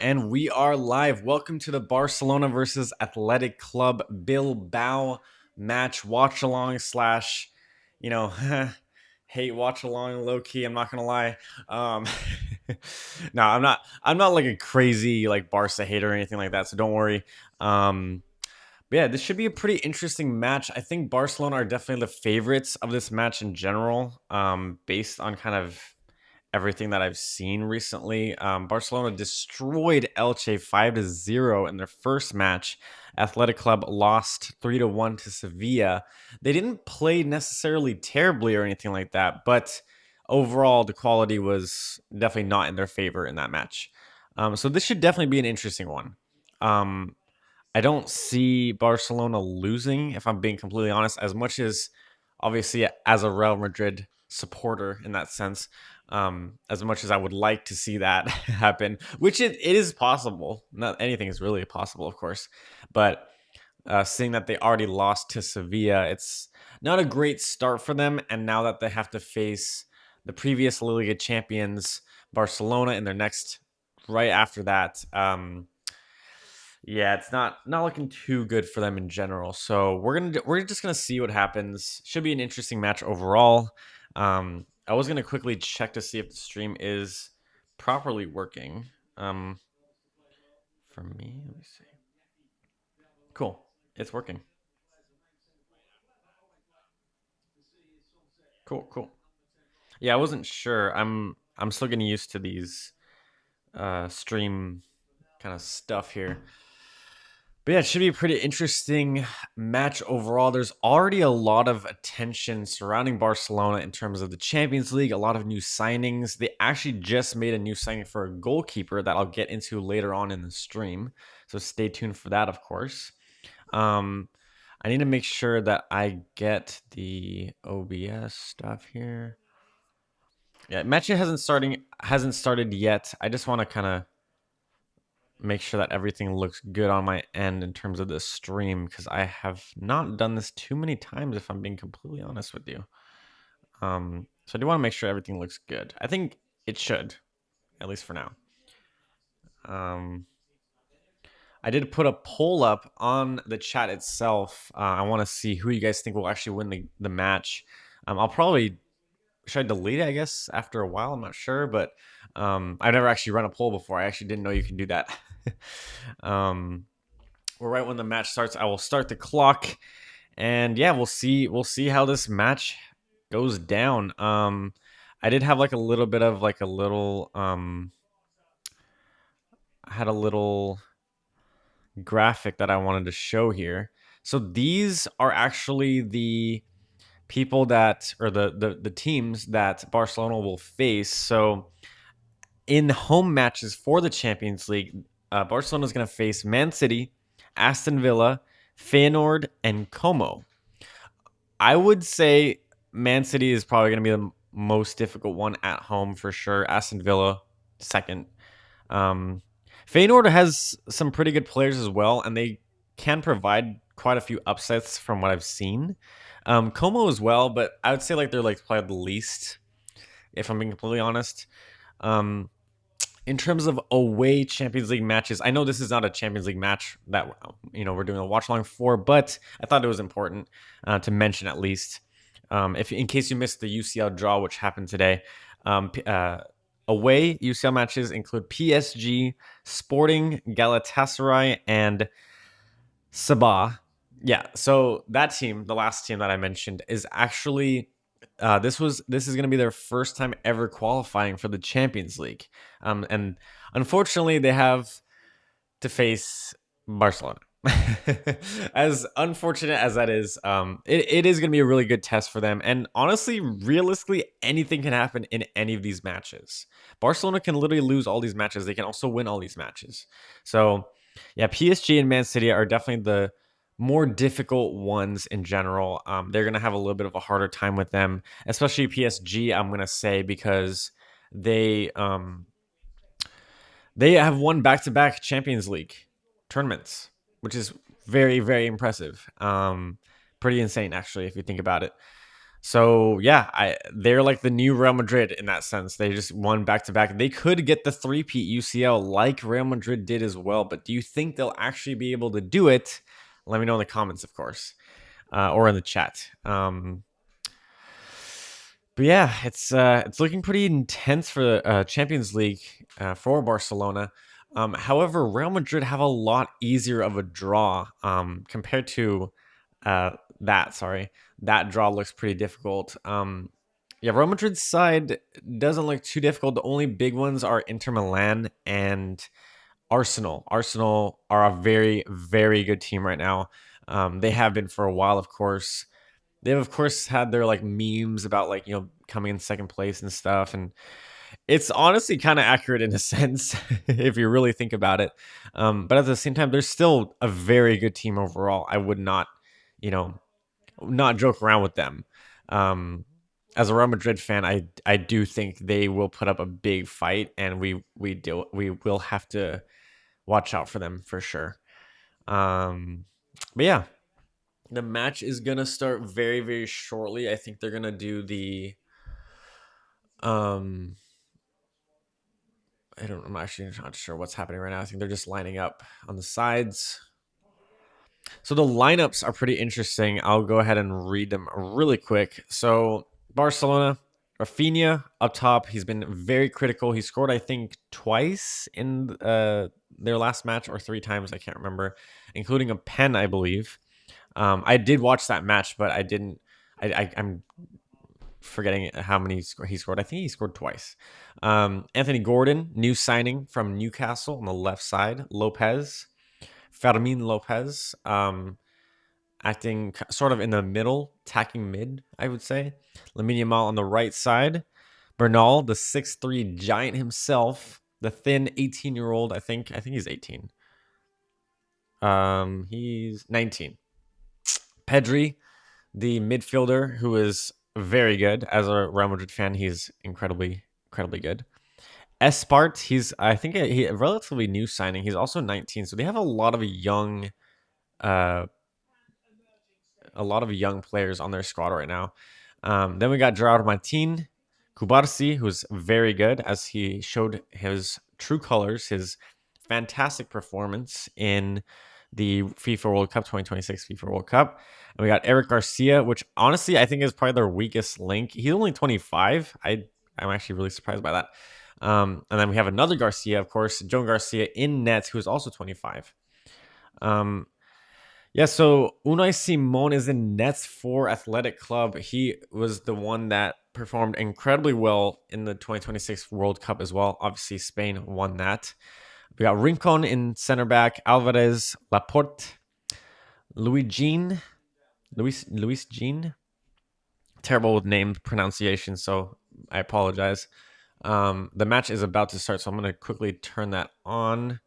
And we are live. Welcome to the Barcelona versus Athletic Club Bilbao match. Watch along slash, you know, hate watch along low key. I'm not gonna lie. Um, no, I'm not. I'm not like a crazy like Barca hater or anything like that. So don't worry. Um, but yeah, this should be a pretty interesting match. I think Barcelona are definitely the favorites of this match in general, based on kind of everything that I've seen recently. Barcelona destroyed Elche 5-0 in their first match. Athletic Club lost 3-1 to Sevilla. They didn't play necessarily terribly or anything like that, but overall the quality was definitely not in their favor in that match. So this should definitely be an interesting one. Um, I don't see Barcelona losing, if I'm being completely honest, as much as obviously as a Real Madrid supporter in that sense, as much as I would like to see that happen, which it is possible. Not anything is really possible, of course, but seeing that they already lost to Sevilla, it's not a great start for them. And now that they have to face the previous La Liga champions, Barcelona, in their next right after that. Yeah, it's not looking too good for them in general. So we're just gonna see what happens. Should be an interesting match overall. I was gonna quickly check to see if the stream is properly working. For me, let me see. Cool, it's working. Cool, cool. Yeah, I wasn't sure. I'm still getting used to these stream kind of stuff here. But yeah, it should be a pretty interesting match overall. There's already a lot of attention surrounding Barcelona in terms of the Champions League, a lot of new signings. They actually just made a new signing for a goalkeeper that I'll get into later on in the stream. So stay tuned for that, of course. Um, I need to make sure that I get the OBS stuff here. Yeah, match hasn't started yet. I just want to kind of make sure that everything looks good on my end in terms of the stream because I have not done this too many times if I'm being completely honest with you. So I do want to make sure everything looks good. I think it should, at least for now. Um, I did put a poll up on the chat itself. I want to see who you guys think will actually win the match. I'll probably should I delete it, I guess, after a while. I'm not sure, but I've never actually run a poll before. I actually didn't know you can do that. um, well, right when the match starts, I will start the clock, and yeah, we'll see how this match goes down. I did have like a little bit of like a little I had a little graphic that I wanted to show here. So these are actually the people that or the teams that Barcelona will face. So in home matches for the Champions League, Barcelona is going to face Man City, Aston Villa, Feyenoord, and Como. I would say Man City is probably going to be the most difficult one at home for sure. Aston Villa second. Um, Feyenoord has some pretty good players as well, and they can provide quite a few upsets from what I've seen. Como as well, but I would say like they're like probably the least, if I'm being completely honest. Um, in terms of away Champions League matches, I know this is not a Champions League match that we're doing a watch along for, but I thought it was important to mention at least. If in case you missed the UCL draw, which happened today, away UCL matches include PSG, Sporting, Galatasaray, and Sabah. Yeah, so that team, the last team that I mentioned, is actually this is going to be their first time ever qualifying for the Champions League, and unfortunately they have to face Barcelona. As unfortunate as that is, it is going to be a really good test for them. And honestly, realistically, anything can happen in any of these matches. Barcelona can literally lose all these matches. They can also win all these matches. So, yeah, PSG and Man City are definitely the more difficult ones in general. They're going to have a little bit of a harder time with them, especially PSG, I'm going to say, because they um, they have won back-to-back Champions League tournaments, which is very, very impressive. Pretty insane, actually, if you think about it. So yeah, they're like the new Real Madrid in that sense. They just won back to back. They could get the three-peat UCL like Real Madrid did as well. But do you think they'll actually be able to do it? Let me know in the comments, of course, or in the chat. But yeah, it's looking pretty intense for the Champions League for Barcelona. However, Real Madrid have a lot easier of a draw compared to uh, that. Sorry, that draw looks pretty difficult. Yeah, Real Madrid's side doesn't look too difficult. The only big ones are Inter Milan and Arsenal. Arsenal are a very, very good team right now. They have been for a while, of course. They've of course had their like memes about like coming in second place and stuff, and it's honestly kind of accurate in a sense if you really think about it. But at the same time, they're still a very good team overall. I would not, you know, not joke around with them. Um, as a Real Madrid fan, I do think they will put up a big fight, and we will have to watch out for them for sure. But yeah, the match is gonna start very, very shortly. I think they're gonna do the um I'm actually not sure what's happening right now. I think they're just lining up on the sides. So the lineups are pretty interesting. I'll go ahead and read them really quick. So Barcelona, Rafinha up top. He's been very critical. He scored, I think, twice in their last match, or three times. I can't remember, including a pen, I believe. I did watch that match, but I didn't. I'm forgetting how many he scored. I think he scored twice. Anthony Gordon, new signing from Newcastle on the left side. Lopez, Fermin Lopez, acting sort of in the middle, tacking mid, I would say. Lamine Yamal on the right side. Bernal, the 6'3" giant himself, the thin 18-year-old. I think he's 18. He's 19. Pedri, the midfielder, who is very good. As a Real Madrid fan, he's incredibly, incredibly good. Espart, he's I think a relatively new signing. He's also 19, so they have uh, a lot of young players on their squad right now. Then we got Gerard Martin, Kubarsi, who's very good as he showed his true colors, his fantastic performance in the FIFA World Cup 2026 FIFA World Cup. And we got Eric Garcia, which honestly I think is probably their weakest link. He's only 25. I'm actually really surprised by that. And then we have another Garcia, of course, Joan Garcia in net, who is also 25. Yeah, so Unai Simon is in nets for Athletic Club. He was the one that performed incredibly well in the 2026 World Cup as well. Obviously, Spain won that. We got Rincon in center back, Alvarez, Laporte, Luis Jean. Terrible with name pronunciation, so I apologize. The match is about to start, so I'm going to quickly turn that on.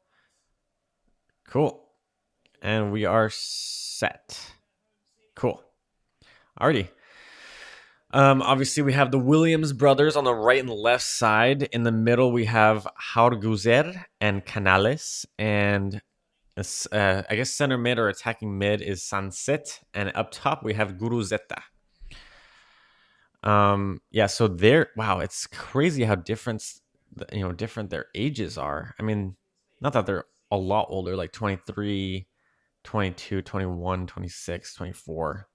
Cool. And we are set. Cool. Alrighty. Obviously, we have the Williams brothers on the right and left side. In the middle, we have Haurguzer and Canales. And I guess center mid or attacking mid is Sanset. And up top, we have Guruzeta. Yeah, so wow, it's crazy how different their ages are. I mean, not that they're a lot older, like 23, 22, 21, 26, 24.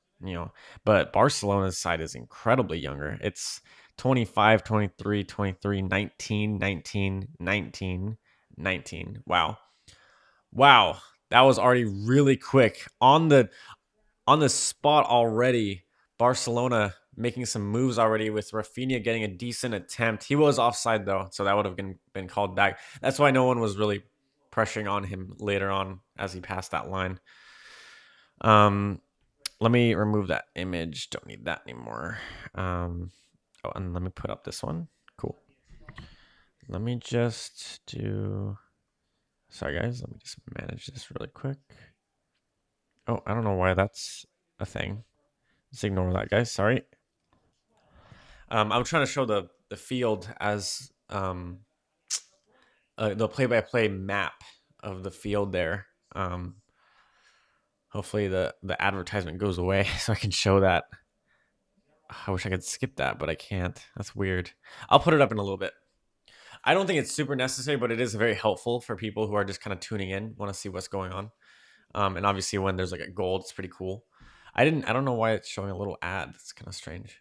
But Barcelona's side is incredibly younger. It's 25, 23, 23, 19, 19, 19, 19. Wow. Wow. That was already really quick. On the spot already. Barcelona making some moves already with Rafinha getting a decent attempt. He was offside though, so that would have been called back. That's why no one was really pressuring on him later on as he passed that line. Let me remove that image. Don't need that anymore. Oh, and let me put up this one. Cool. Let me just do. Sorry, guys. Let me just manage this really quick. Oh, I don't know why that's a thing. Just ignore that, guys. Sorry. I'm trying to show the field as the play-by-play map of the field there. Hopefully the advertisement goes away so I can show that. I wish I could skip that, but I can't. That's weird. I'll put it up in a little bit. I don't think it's super necessary, but it is very helpful for people who are just kind of tuning in, want to see what's going on. And obviously, when there's like a gold, it's pretty cool. I don't know why it's showing a little ad. It's kind of strange.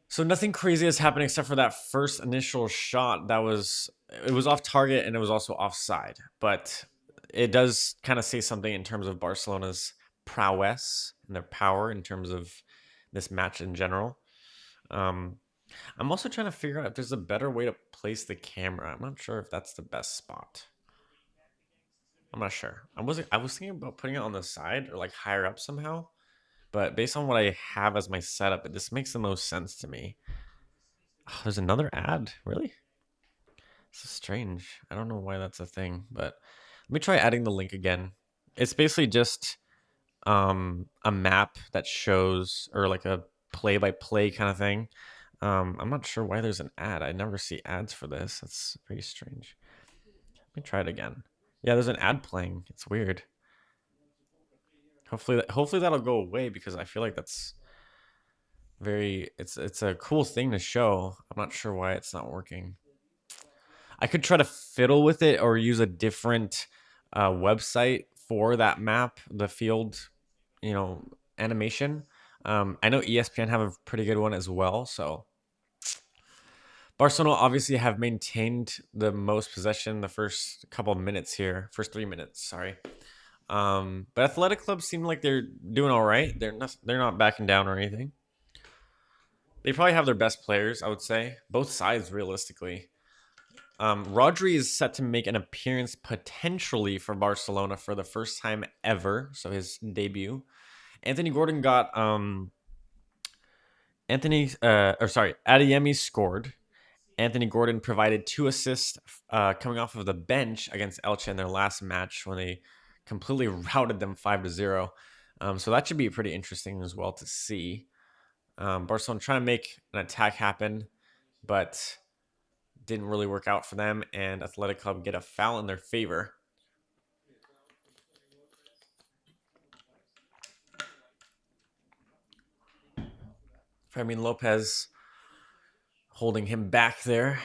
So nothing crazy has happened except for that first initial shot. It was off target and it was also offside. But it does kind of say something in terms of Barcelona's prowess and their power in terms of this match in general. Um, I'm also trying to figure out if there's a better way to place the camera. I'm not sure if that's the best spot. I'm not sure. I was thinking about putting it on the side or like higher up somehow, but based on what I have as my setup, this makes the most sense to me. Oh, there's another ad, really? This is strange. I don't know why that's a thing, but let me try adding the link again. It's basically just a map that shows or like a play by play kind of thing. I'm not sure why there's an ad. I never see ads for this. That's very strange. Let me try it again. Yeah, there's an ad playing. It's weird. Hopefully that'll go away because I feel like that's very it's a cool thing to show. I'm not sure why it's not working. I could try to fiddle with it or use a different website for that map, the field, you know, animation. I know ESPN have a pretty good one as well. So Barcelona obviously have maintained the most possession the first couple of minutes here, first 3 minutes. Sorry. But Athletic Club seem like they're doing all right. They're not backing down or anything. They probably have their best players, I would say, both sides realistically. Rodri is set to make an appearance potentially for Barcelona for the first time ever, so his debut. Anthony Gordon got Adeyemi scored. Anthony Gordon provided 2 assists coming off of the bench against Elche in their last match when they completely routed them 5-0. So that should be pretty interesting as well to see. Barcelona trying to make an attack happen, but didn't really work out for them, and Athletic Club get a foul in their favor. Fermin Lopez holding him back there.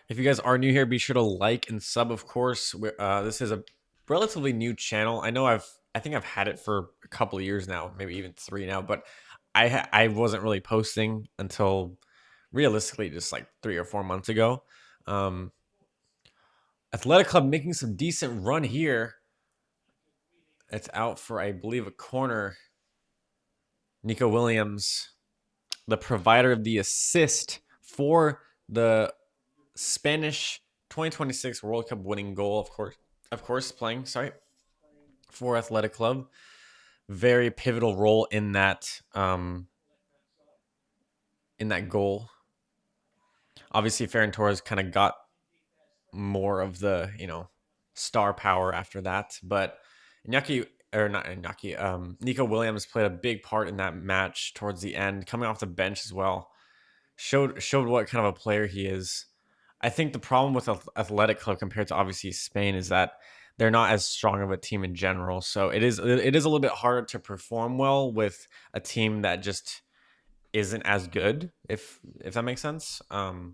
If you guys are new here, be sure to like and sub, of course. This is a relatively new channel. I think I've had it for a couple of years now, maybe even 3 now, but I wasn't really posting until realistically just like 3 or 4 months ago. Athletic Club making some decent run here. It's out for, I believe, a corner. Nico Williams, the provider of the assist for the Spanish 2026 World Cup winning goal, of course, playing, for Athletic Club. Very pivotal role in that goal. Obviously, Ferran Torres kind of got more of the, star power after that, but Iñaki or not Iñaki, Nico Williams played a big part in that match towards the end, coming off the bench as well. Showed what kind of a player he is. I think the problem with Athletic Club compared to obviously Spain is that they're not as strong of a team in general. So it is a little bit harder to perform well with a team that just isn't as good, if that makes sense. But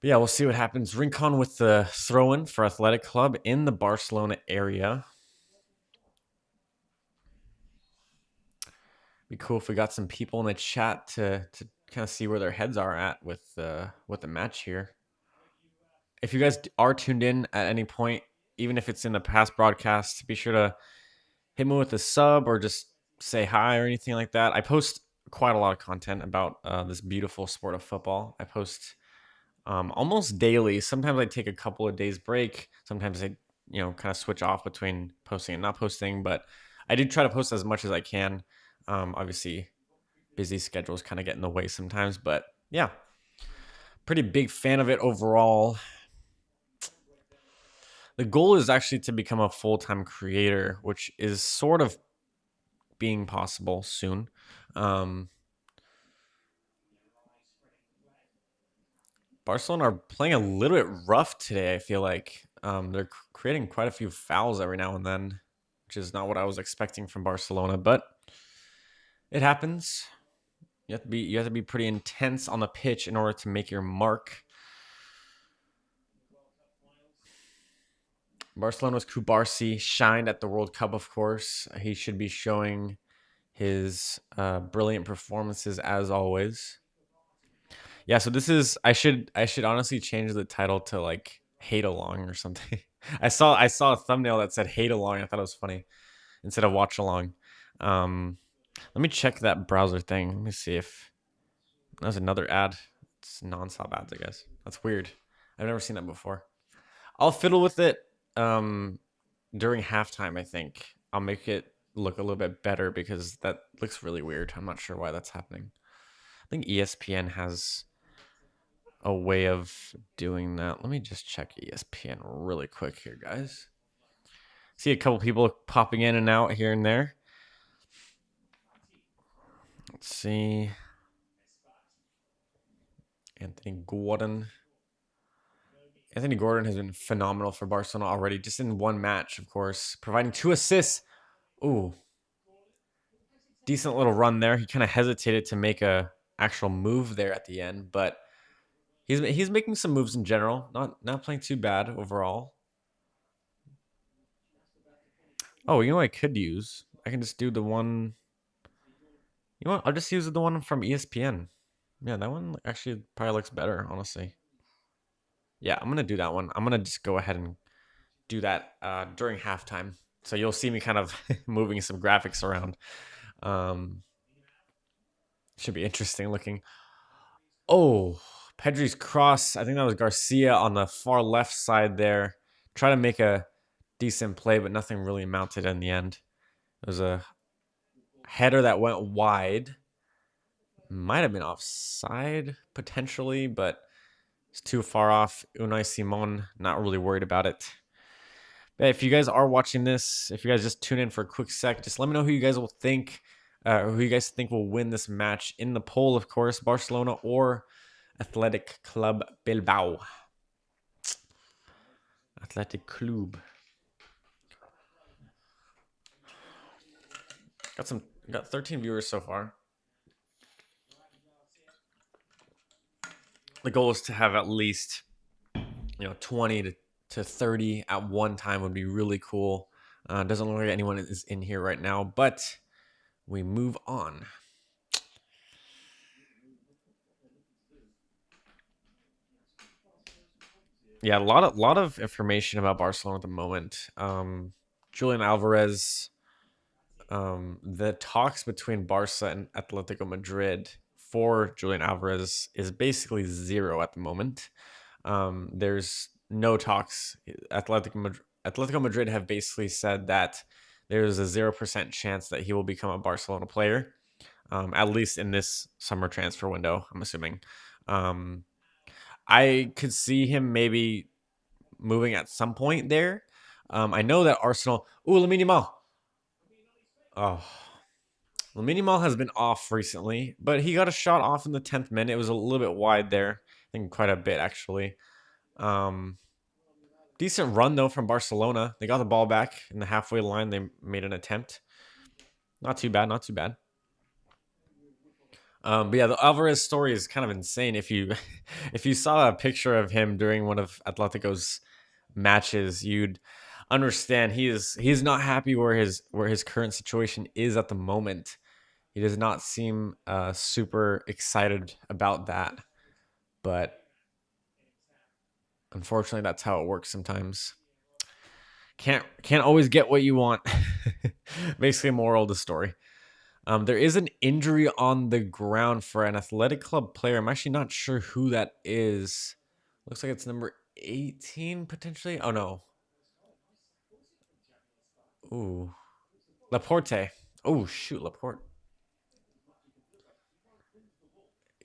yeah, we'll see what happens. Rincon with the throw-in for Athletic Club in the Barcelona area. Be cool if we got some people in the chat to kind of see where their heads are at with the match here. If you guys are tuned in at any point, even if it's in the past broadcast, be sure to hit me with a sub or just say hi or anything like that. I post quite a lot of content about this beautiful sport of football. I post almost daily. Sometimes I take a couple of days break. Sometimes I, kind of switch off between posting and not posting. But I do try to post as much as I can. Obviously, busy schedules kind of get in the way sometimes. But yeah, pretty big fan of it overall. The goal is actually to become a full-time creator, which is sort of being possible soon. Barcelona are playing a little bit rough today, I feel like. They're creating quite a few fouls every now and then, which is not what I was expecting from Barcelona, but it happens. You have to be pretty intense on the pitch in order to make your mark. Barcelona's Kubarsi shined at the World Cup, of course. He should be showing his brilliant performances as always. Yeah, so this is I should honestly change the title to like Hate Along or something. I saw a thumbnail that said Hate Along. I thought it was funny instead of Watch Along. Um, Let me check that browser thing. Let me see if there's another ad. It's nonstop ads, I guess. That's weird. I've never seen that before. I'll fiddle with it during halftime, I think. I'll make it look a little bit better because that looks really weird. I'm not sure why that's happening. I think ESPN has a way of doing that. Let me just check ESPN really quick here, guys. See a couple people popping in and out here and there. Let's see. Anthony Gordon. Anthony Gordon has been phenomenal for Barcelona already, just in one match, of course, providing 2 assists. Ooh, decent little run there. He kind of hesitated to make a actual move there at the end, but he's making some moves in general. Not playing too bad overall. Oh, you know what I could use? I can just do the one. You know what? I'll just use the one from ESPN. Yeah, that one actually probably looks better, honestly. Yeah, I'm gonna do that one. I'm gonna just go ahead and do that during halftime. So you'll see me kind of moving some graphics around. Um, should be interesting looking. Oh, Pedri's cross. I think that was Garcia on the far left side there. Try to make a decent play, but nothing really amounted in the end. It was a header that went wide. Might have been offside potentially, but it's too far off. Unai Simon, not really worried about it. But if you guys are watching this, if you guys just tune in for a quick sec, just let me know who you guys will think, who you guys think will win this match in the poll, of course, Barcelona or Athletic Club Bilbao. Athletic Club. Got 13 viewers so far. The goal is to have at least 20 to 30 at one time would be really cool. Doesn't look like anyone is in here right now, but we move on. Yeah, a lot of information about Barcelona at the moment. Julian Alvarez, the talks between Barca and Atletico Madrid for Julian Alvarez is basically zero at the moment. There's no talks. Atletico Madrid have basically said that there's a 0% chance that he will become a Barcelona player, at least in this summer transfer window, I'm assuming. Um, I could see him maybe moving at some point there. I know that Arsenal. Ooh, Lamine Yamal. Oh, Lamine Yamal has been off recently, but he got a shot off in the 10th minute. It was a little bit wide there. I think quite a bit actually. Um, Decent run though from Barcelona. They got the ball back in the halfway line. They made an attempt. Not too bad. Not too bad. But yeah, the Alvarez story is kind of insane. If you if you saw a picture of him during one of Atletico's matches, you'd understand he's not happy where his current situation is at the moment. He does not seem super excited about that, but unfortunately, that's how it works sometimes. Can't always get what you want. Basically, moral of the story. There is an injury on the ground for an athletic club player. I'm actually not sure who that is. Looks like it's number 18 potentially. Oh no. Ooh. Laporte. Oh shoot, Laporte.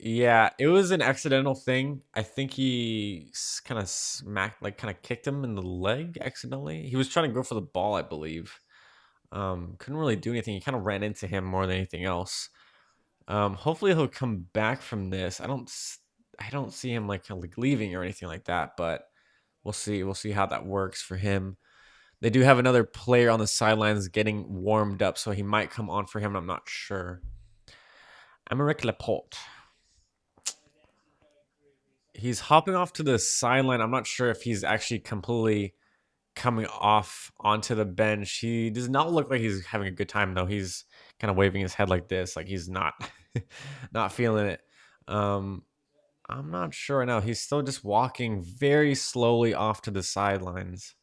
Yeah, it was an accidental thing. I think he kind of smacked, like kind of kicked him in the leg accidentally. He was trying to go for the ball, I believe. Couldn't really do anything. He kind of ran into him more than anything else. Hopefully he'll come back from this. I don't see him like leaving or anything like that, but we'll see. We'll see how that works for him. They do have another player on the sidelines getting warmed up, so he might come on for him. I'm not sure. Aymeric Laporte. He's hopping off to the sideline. I'm not sure if he's actually completely coming off onto the bench. He does not look like he's having a good time though. He's kind of waving his head like this, like he's not not feeling it. Um, I'm not sure now. He's still just walking very slowly off to the sidelines.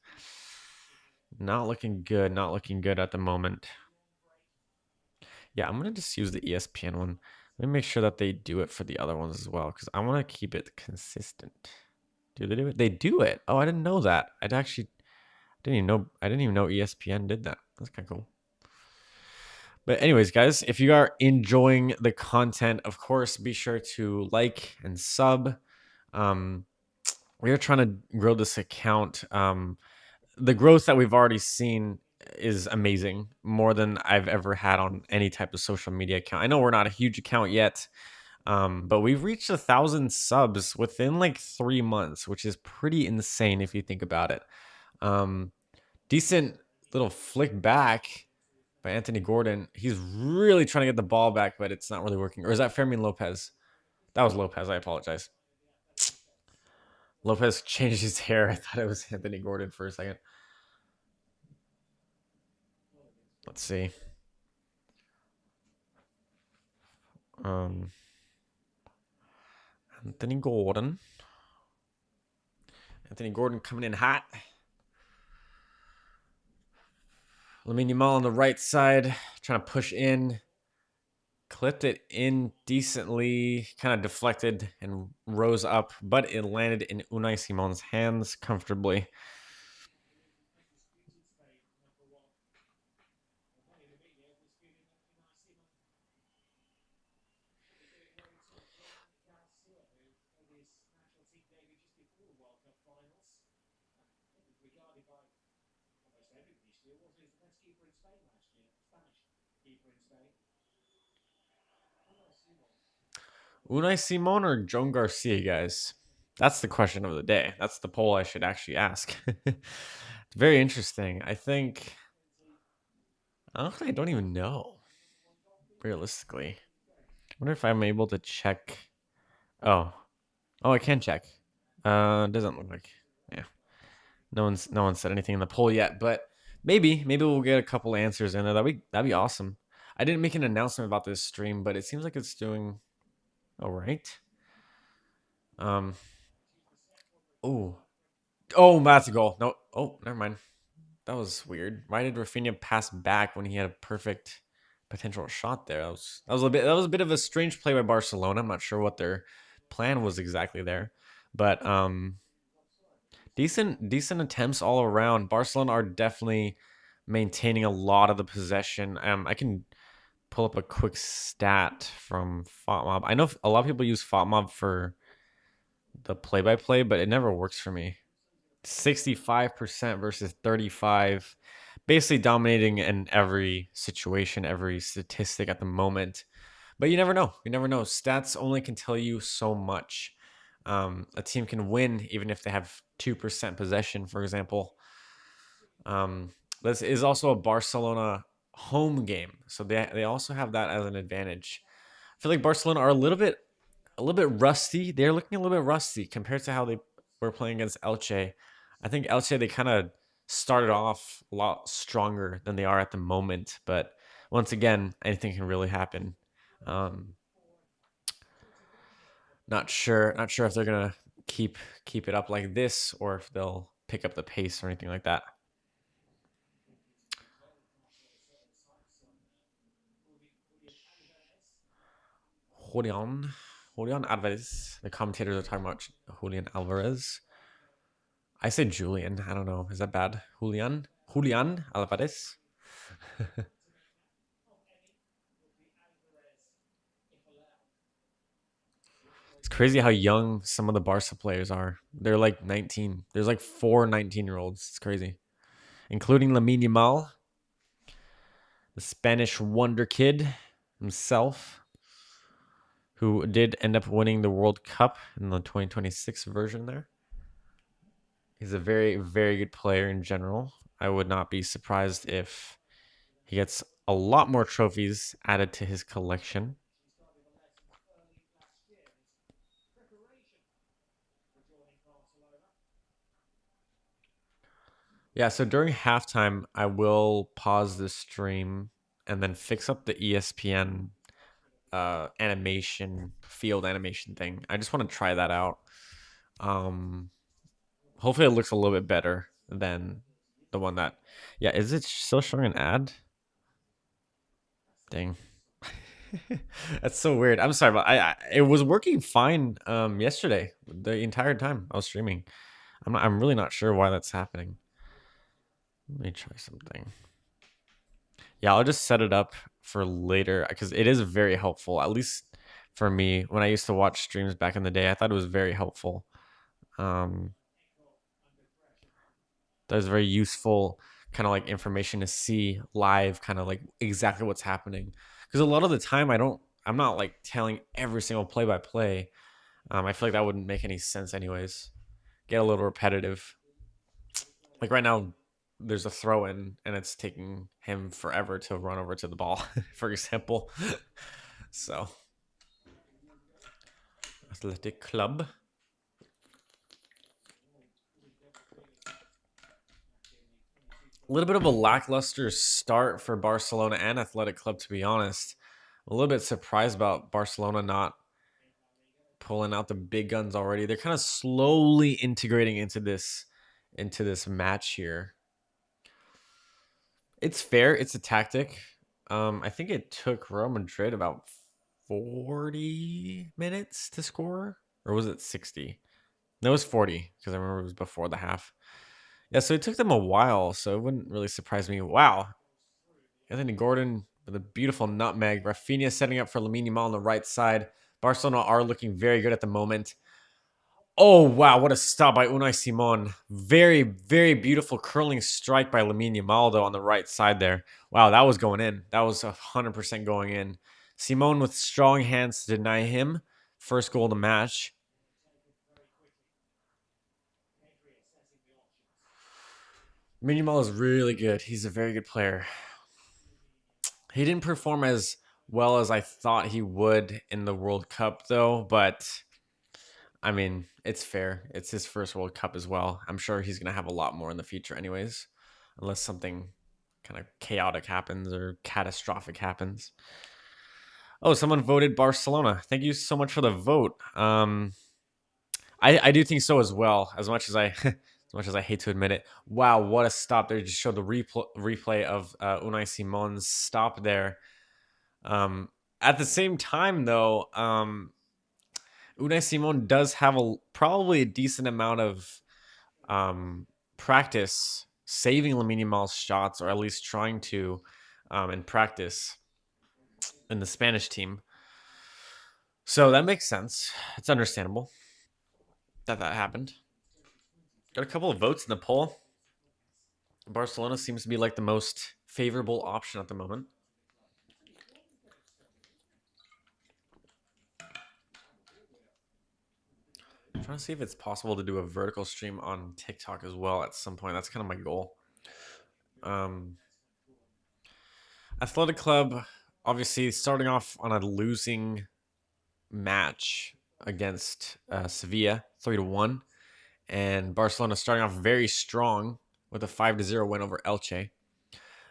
Not looking good. Not looking good at the moment. Yeah, I'm gonna just use the ESPN one. Let me make sure that they do it for the other ones as well, because I want to keep it consistent. Do they do it? They do it. Oh, I didn't know that. I'd actually didn't even know. I didn't even know ESPN did that. That's kind of cool. But anyways, guys, if you are enjoying the content, of course, be sure to like and sub. Um, we are trying to grow this account. The growth that we've already seen is amazing, more than I've ever had on any type of social media account. I know we're not a huge account yet, but we've reached 1,000 subs within like 3 months, which is pretty insane if you think about it. Decent little flick back by Anthony Gordon. He's really trying to get the ball back, but it's not really working. Or is that Fermin Lopez? That was Lopez. I apologize. Lopez changed his hair. I thought it was Anthony Gordon for a second. Let's see. Um, Anthony Gordon. Anthony Gordon coming in hot. Lamine Yamal on the right side, trying to push in. Clipped it in decently, kind of deflected and rose up, but it landed in Unai Simon's hands comfortably. Unai Simon or Joan Garcia, guys? That's the question of the day. That's the poll I should actually ask. It's very interesting. I don't even know. Realistically, I wonder if I'm able to check. Oh, I can check. Doesn't look like. Yeah, no one said anything in the poll yet, but maybe we'll get a couple answers in there. That'd be awesome. I didn't make an announcement about this stream, but it seems like it's doing all right. Um. Oh, that's a goal. No. Oh, never mind. That was weird. Why did Rafinha pass back when he had a perfect potential shot there? That was a bit of a strange play by Barcelona. I'm not sure what their plan was exactly there, but decent attempts all around. Barcelona are definitely maintaining a lot of the possession. I can pull up a quick stat from FotMob. I know a lot of people use FotMob for the play-by-play, but it never works for me. 65% versus 35, basically dominating in every situation, every statistic at the moment. But you never know. You never know. Stats only can tell you so much. A team can win even if they have 2% possession, for example. This is also a Barcelona home game, so they also have that as an advantage. I feel like Barcelona are a little bit rusty. They're looking a little bit rusty compared to how they were playing against Elche. I think Elche, they kind of started off a lot stronger than they are at the moment. But once again, anything can really happen. Um, not sure if they're gonna keep it up like this or if they'll pick up the pace or anything like that. Julian, Julian Alvarez. The commentators are talking about Julian Alvarez. I said Julian. I don't know. Is that bad? Julian Alvarez. It's crazy how young some of the Barca players are. They're like 19. There's like four 19-year-olds. It's crazy, including Lamine Yamal, the Spanish wonder kid himself, who did end up winning the World Cup in the 2026 version there. He's a very, very good player in general. I would not be surprised if he gets a lot more trophies added to his collection. Yeah, so during halftime, I will pause the stream and then fix up the ESPN animation, field animation thing. I just want to try that out. Um, Hopefully, it looks a little bit better than the one that. Yeah, is it still showing an ad? Dang. That's so weird. I'm sorry, but I it was working fine yesterday the entire time I was streaming. I'm really not sure why that's happening. Let me try something. Yeah, I'll just set it up for later because it is very helpful. At least for me, when I used to watch streams back in the day, I thought it was very helpful. Um, that was very useful, kind of like information to see live, kind of like exactly what's happening. Because a lot of the time, I'm not like telling every single play by play. I feel like that wouldn't make any sense, anyways. Get a little repetitive. Like right now, there's a throw in, and it's taking him forever to run over to the ball, for example. So, Athletic Club. A little bit of a lackluster start for Barcelona and Athletic Club, to be honest. A little bit surprised about Barcelona not pulling out the big guns already. They're kind of slowly integrating into this match here. It's fair. It's a tactic. I think it took Real Madrid about 40 minutes to score, or was it 60? No, it was 40 because I remember it was before the half. Yeah, so it took them a while, so it wouldn't really surprise me. Wow, Anthony Gordon with a beautiful nutmeg. Rafinha setting up for Lamine Yamal on the right side. Barcelona are looking very good at the moment. Oh, wow. What a stop by Unai Simon. Very, very beautiful curling strike by Lamine Yamal, though, on the right side there. Wow, that was going in. That was 100% going in. Simon with strong hands to deny him. First goal of the match. Lamine Yamal is really good. He's a very good player. He didn't perform as well as I thought he would in the World Cup, though, but I mean, it's fair. It's his first World Cup as well. I'm sure he's going to have a lot more in the future, anyways, unless something kind of chaotic happens or catastrophic happens. Oh, someone voted Barcelona. Thank you so much for the vote. I do think so as well. As much as I as much as I hate to admit it. Wow, what a stop there! Just showed the replay of Unai Simon's stop there. At the same time, though, Unai Simon does have probably a decent amount of um, practice saving Lamine Yamal's shots, or at least trying to in practice in the Spanish team. So that makes sense. It's understandable that that happened. Got a couple of votes in the poll. Barcelona seems to be like the most favorable option at the moment. I'm trying to see if it's possible to do a vertical stream on TikTok as well at some point. That's kind of my goal. Um, Athletic Club, obviously starting off on a losing match against Sevilla, 3-1, and Barcelona starting off very strong with a 5-0 win over Elche.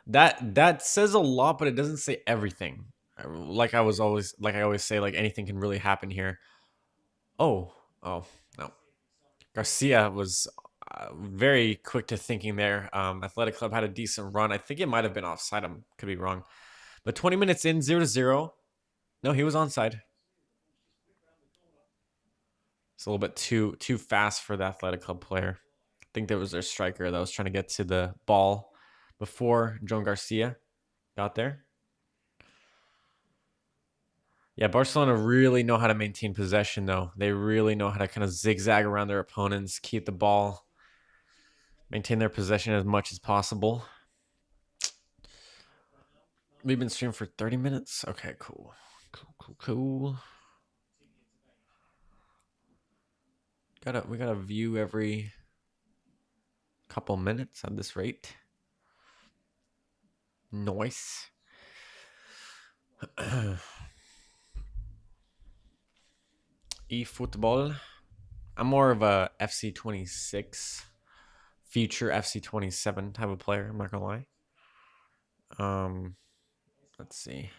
That says a lot, but it doesn't say everything. Like I always say, like anything can really happen here. Oh, oh no, Garcia was very quick to thinking there. Athletic Club had a decent run. I think it might have been offside. I could be wrong. But 20 minutes in, 0-0. No, he was onside. It's a little bit too fast for the Athletic Club player. I think there was their striker that was trying to get to the ball before John Garcia got there. Yeah, Barcelona really know how to maintain possession, though. They really know how to kind of zigzag around their opponents, keep the ball, maintain their possession as much as possible. We've been streaming for 30 minutes. Okay, cool. Cool. We gotta view every couple minutes at this rate. Nice. eFootball. I'm more of a FC26, future FC27 type of player. I'm not gonna lie. Um, let's see.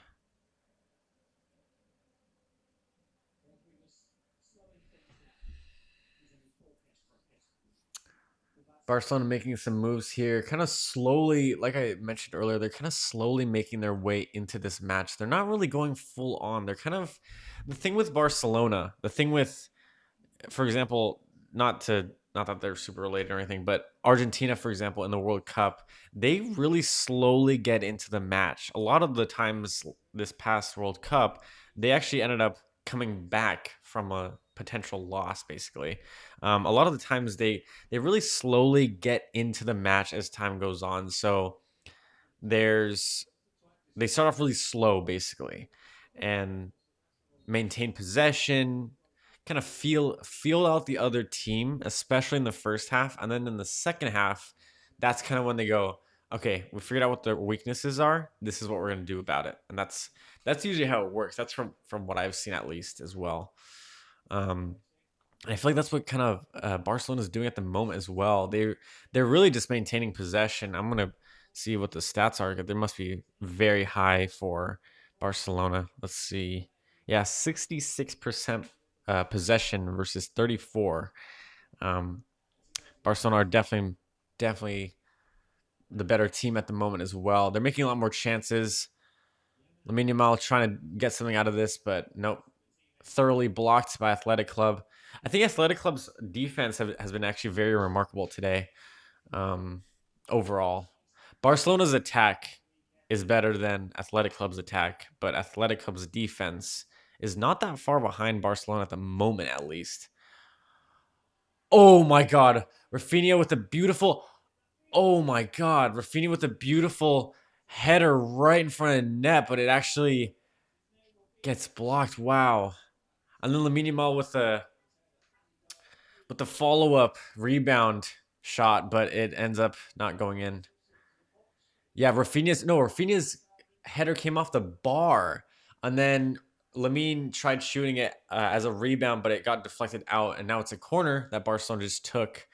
Barcelona making some moves here, kind of slowly, like I mentioned earlier, they're kind of slowly making their way into this match. They're not really going full on. They're kind of the thing with Barcelona, the thing with, for example, not that they're super related or anything, but Argentina, for example, in the World Cup, they really slowly get into the match. A lot of the times this past World Cup, they actually ended up coming back from a potential loss, basically. A lot of the times they really slowly get into the match as time goes on. So there's they start off really slow, basically, and maintain possession, kind of feel out the other team, especially in the first half, and then in the second half, that's kind of when they go, okay, we figured out what their weaknesses are. This is what we're gonna do about it, and that's usually how it works. That's from what I've seen at least as well. Um, and I feel like that's what kind of Barcelona is doing at the moment as well. They're really just maintaining possession. I'm gonna see what the stats are. They must be very high for Barcelona. Let's see. Yeah, 66% possession versus 34. Um, Barcelona are definitely the better team at the moment as well. They're making a lot more chances. Lamine Yamal trying to get something out of this, but nope. Thoroughly blocked by Athletic Club. I think Athletic Club's defense has been actually very remarkable today. Um, overall, Barcelona's attack is better than Athletic Club's attack, but Athletic Club's defense is not that far behind Barcelona at the moment, at least. Oh my God, Rafinha with a beautiful. Oh my God, Rafinha with a beautiful header right in front of net, but it actually gets blocked. Wow. And then Lamine Yamal with the follow up rebound shot, but it ends up not going in. Yeah, Rafinha's header came off the bar, and then Lamine tried shooting it as a rebound, but it got deflected out, and now it's a corner that Barcelona just took,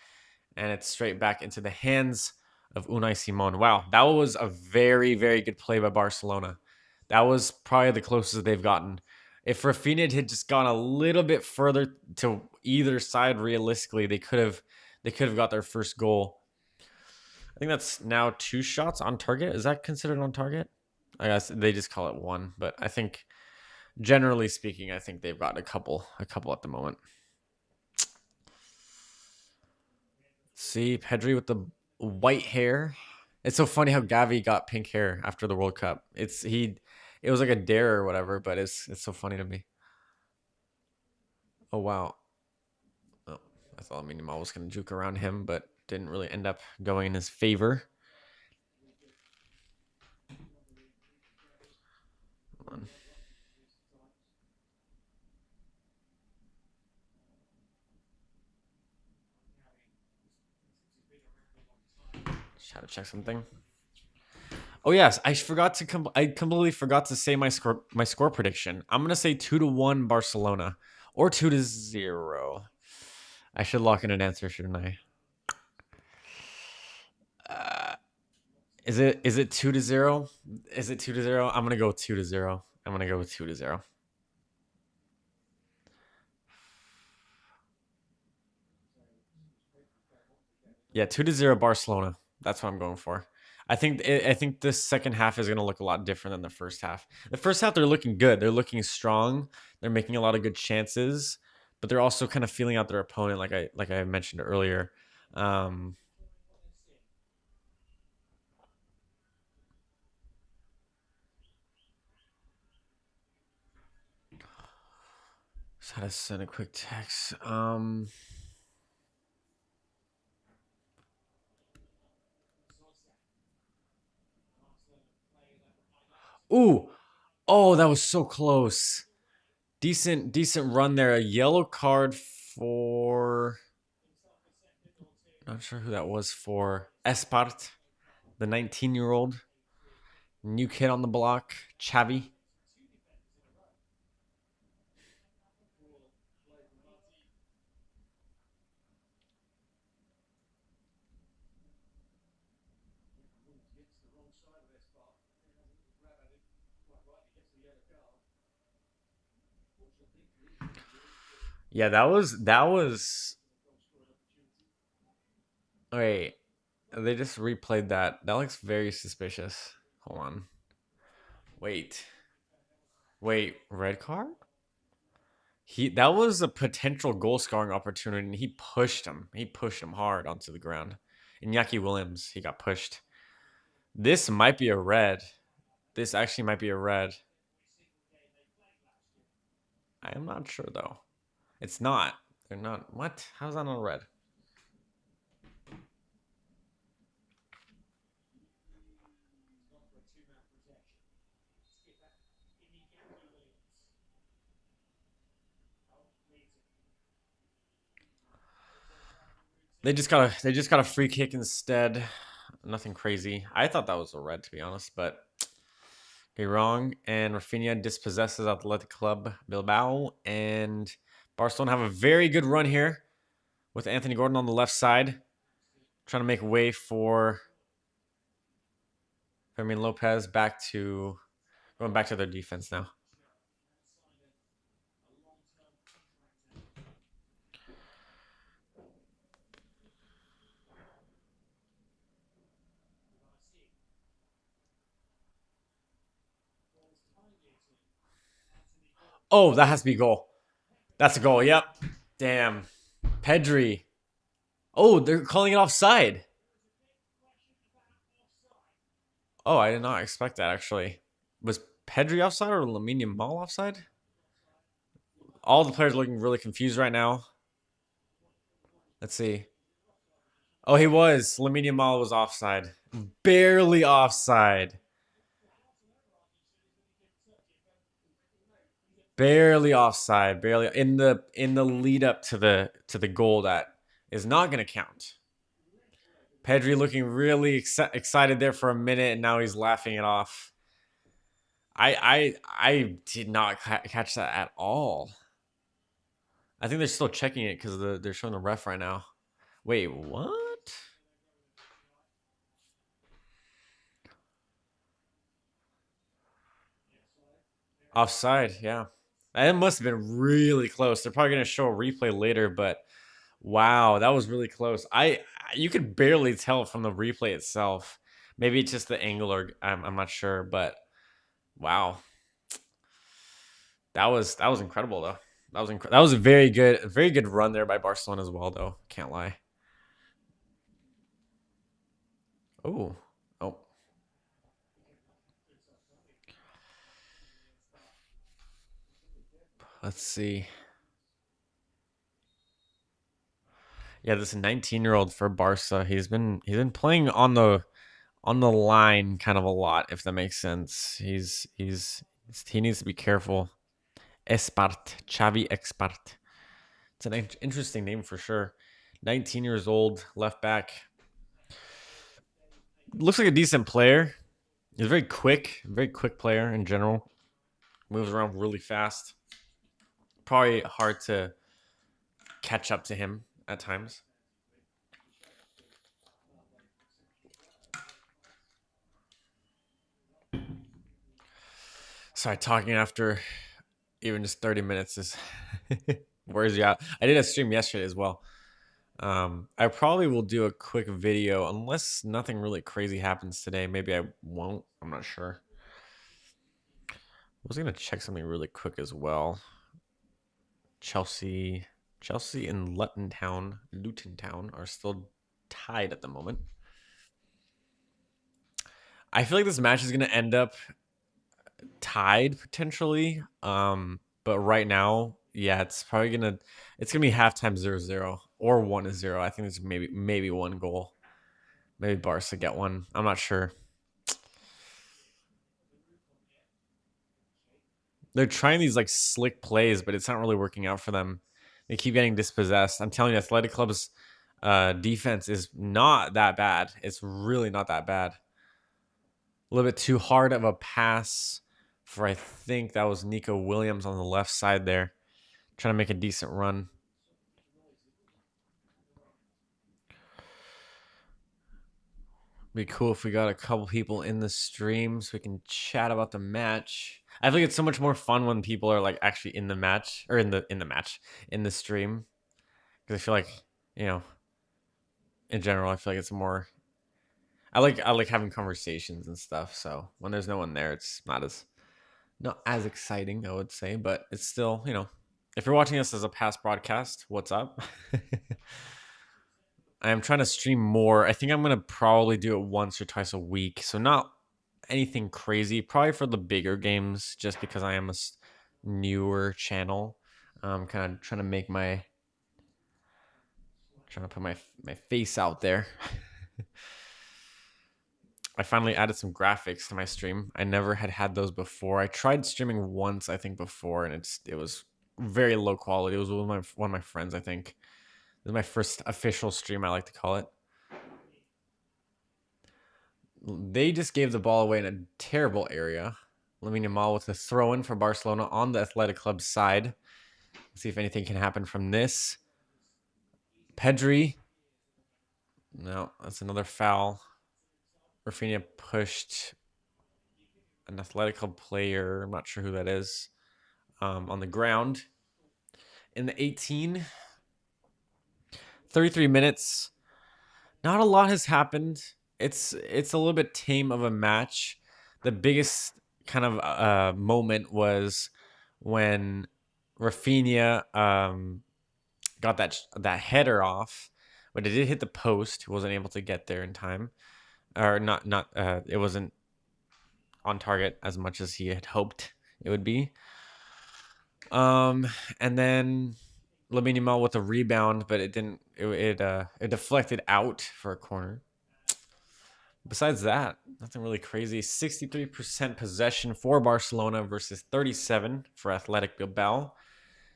and it's straight back into the hands of Unai Simon. Wow, that was a very, very good play by Barcelona. That was probably the closest they've gotten. If Rafinha had just gone a little bit further to either side, realistically, they could have got their first goal. I think that's now 2 shots on target. Is that considered on target? I guess they just call it one, but I think generally speaking, I think they've got a couple at the moment. See, Pedri with the white hair. It's so funny how Gavi got pink hair after the World Cup. It was like a dare or whatever, but it's so funny to me. Oh wow. Oh, I thought Minimal was gonna juke around him, but didn't really end up going in his favor. Hold on. Just had to check something. Oh yes, I completely forgot to say my score prediction. I'm gonna say 2-1 Barcelona or 2-0. I should lock in an answer, shouldn't I? Uh, is it 2-0? Is it 2-0? I'm gonna go 2-0. I'm gonna go with 2-0. Yeah, 2-0 Barcelona. That's what I'm going for. I think this second half is gonna look a lot different than the first half. The first half they're looking good. They're looking strong. They're making a lot of good chances, but they're also kind of feeling out their opponent, like I mentioned earlier. Um, just had to send a quick text. Ooh, oh, that was so close. Decent run there. A yellow card for Not sure who that was for. Espart, the 19-year-old. New kid on the block. Xavi. Yeah, that was. Wait, they just replayed that. That looks very suspicious. Hold on. Wait. Wait, red card? That was a potential goal scoring opportunity, and he pushed him. He pushed him hard onto the ground. Iñaki Williams, he got pushed. This might be a red. This actually might be a red. I am not sure though. It's not. They're not. What? How's that not a red? They just got a free kick instead. Nothing crazy. I thought that was a red to be honest, but okay, wrong. And Rafinha dispossesses Athletic Club Bilbao, and Barcelona have a very good run here with Anthony Gordon on the left side, trying to make way for Fermin Lopez. Going back to their defense now. Oh, that has to be a goal. That's a goal. Yep. Damn. Pedri. Oh, they're calling it offside. Oh, I did not expect that actually. Was Pedri offside or Lamine Yamal offside? All the players looking really confused right now. Let's see. Oh, he was. Lamine Yamal was offside. Barely offside. Barely offside. Barely in the lead up to the goal that is not going to count. Pedri looking really excited there for a minute, and now he's laughing it off. I did not catch that at all. I think they're still checking it because they're showing the ref right now. Wait, what? Offside, yeah. It must have been really close. They're probably gonna show a replay later, but wow, that was really close. You could barely tell from the replay itself. Maybe it's just the angle, or I'm not sure, but wow, that was incredible though. That was a very good run there by Barcelona as well, though. Can't lie. Oh, oh. Let's see. Yeah, this 19-year-old for Barca. He's been playing on the line kind of a lot, if that makes sense. He needs to be careful. Espart, Xavi Espart. It's an interesting name for sure. 19 years old, left back. Looks like a decent player. He's very quick player in general. Moves around really fast. Probably hard to catch up to him at times. Sorry, talking after even just 30 minutes is where's you at? I did a stream yesterday as well. I probably will do a quick video unless nothing really crazy happens today. Maybe I won't. I'm not sure. I was gonna check something really quick as well. Chelsea and Luton Town are still tied at the moment. I feel like this match is gonna end up tied potentially. But right now, yeah, it's gonna be halftime 0-0 or 1-0. I think it's maybe one goal. Maybe Barca get one. I'm not sure. They're trying these like slick plays, but it's not really working out for them. They keep getting dispossessed. I'm telling you, Athletic Club's defense is not that bad. It's really not that bad. A little bit too hard of a pass for, I think that was Nico Williams on the left side there, trying to make a decent run. Be cool if we got a couple people in the stream so we can chat about the match. I think it's so much more fun when people are like actually in the match, or in the stream, because I feel like, you know, in general, I feel like it's more. I like having conversations and stuff. So when there's no one there, it's not as exciting, I would say, but it's still, if you're watching this as a past broadcast, what's up? I am trying to stream more. I think I'm gonna probably do it once or twice a week, so not anything crazy. Probably for the bigger games, just because I am a newer channel. Kind of trying to put my face out there. I finally added some graphics to my stream. I never had those before. I tried streaming once, I think, before, and it was very low quality. It was with one of my friends, I think. This is my first official stream, I like to call it. They just gave the ball away in a terrible area. Lamine Yamal with a throw-in for Barcelona on the Athletic Club side. Let's see if anything can happen from this. Pedri. No, that's another foul. Rafinha pushed an Athletic Club player, I'm not sure who that is, on the ground. In the 33 minutes, not a lot has happened. It's a little bit tame of a match. The biggest kind of moment was when Rafinha got that header off, but it did hit the post. He wasn't able to get there in time, or not. It wasn't on target as much as he had hoped it would be. And then Lamine Yamal with a rebound, but it didn't. It deflected out for a corner. Besides that, nothing really crazy. 63% possession for Barcelona versus 37 for Athletic Bilbao.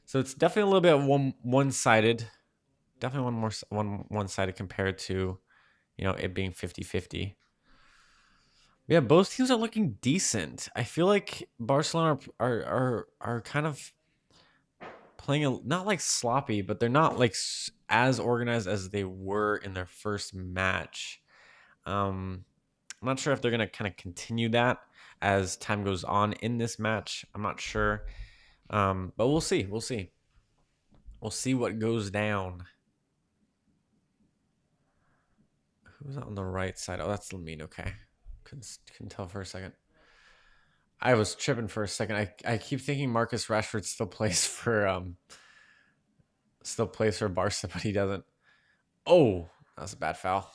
So it's definitely a little bit one-sided. Definitely one-sided compared to, it being 50-50. Yeah, both teams are looking decent. I feel like Barcelona are kind of playing not like sloppy, but they're not like as organized as they were in their first match. I'm not sure if they're gonna kind of continue that as time goes on in this match. I'm not sure, but we'll see. We'll see. We'll see what goes down. Who's on the right side? Oh, that's Lamine. Okay, couldn't tell for a second. I was tripping for a second. I keep thinking Marcus Rashford still plays for Barca, but he doesn't. Oh, that was a bad foul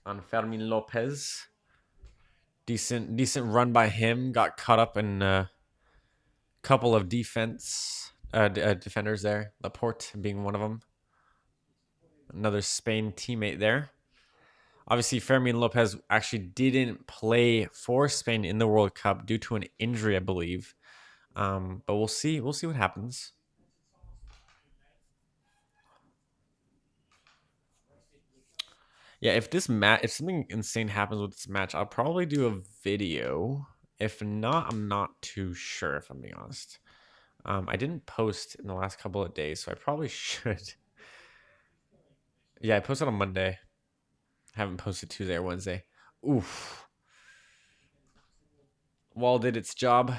on Fermin Lopez. Decent run by him. Got caught up in a couple of defenders there. Laporte being one of them. Another Spain teammate there. Obviously, Fermin Lopez actually didn't play for Spain in the World Cup due to an injury, I believe. But we'll see. We'll see what happens. Yeah, if something insane happens with this match, I'll probably do a video. If not, I'm not too sure, if I'm being honest. I didn't post in the last couple of days, so I probably should. Yeah, I posted on Monday. Haven't posted Tuesday or Wednesday. Oof. Wall did its job.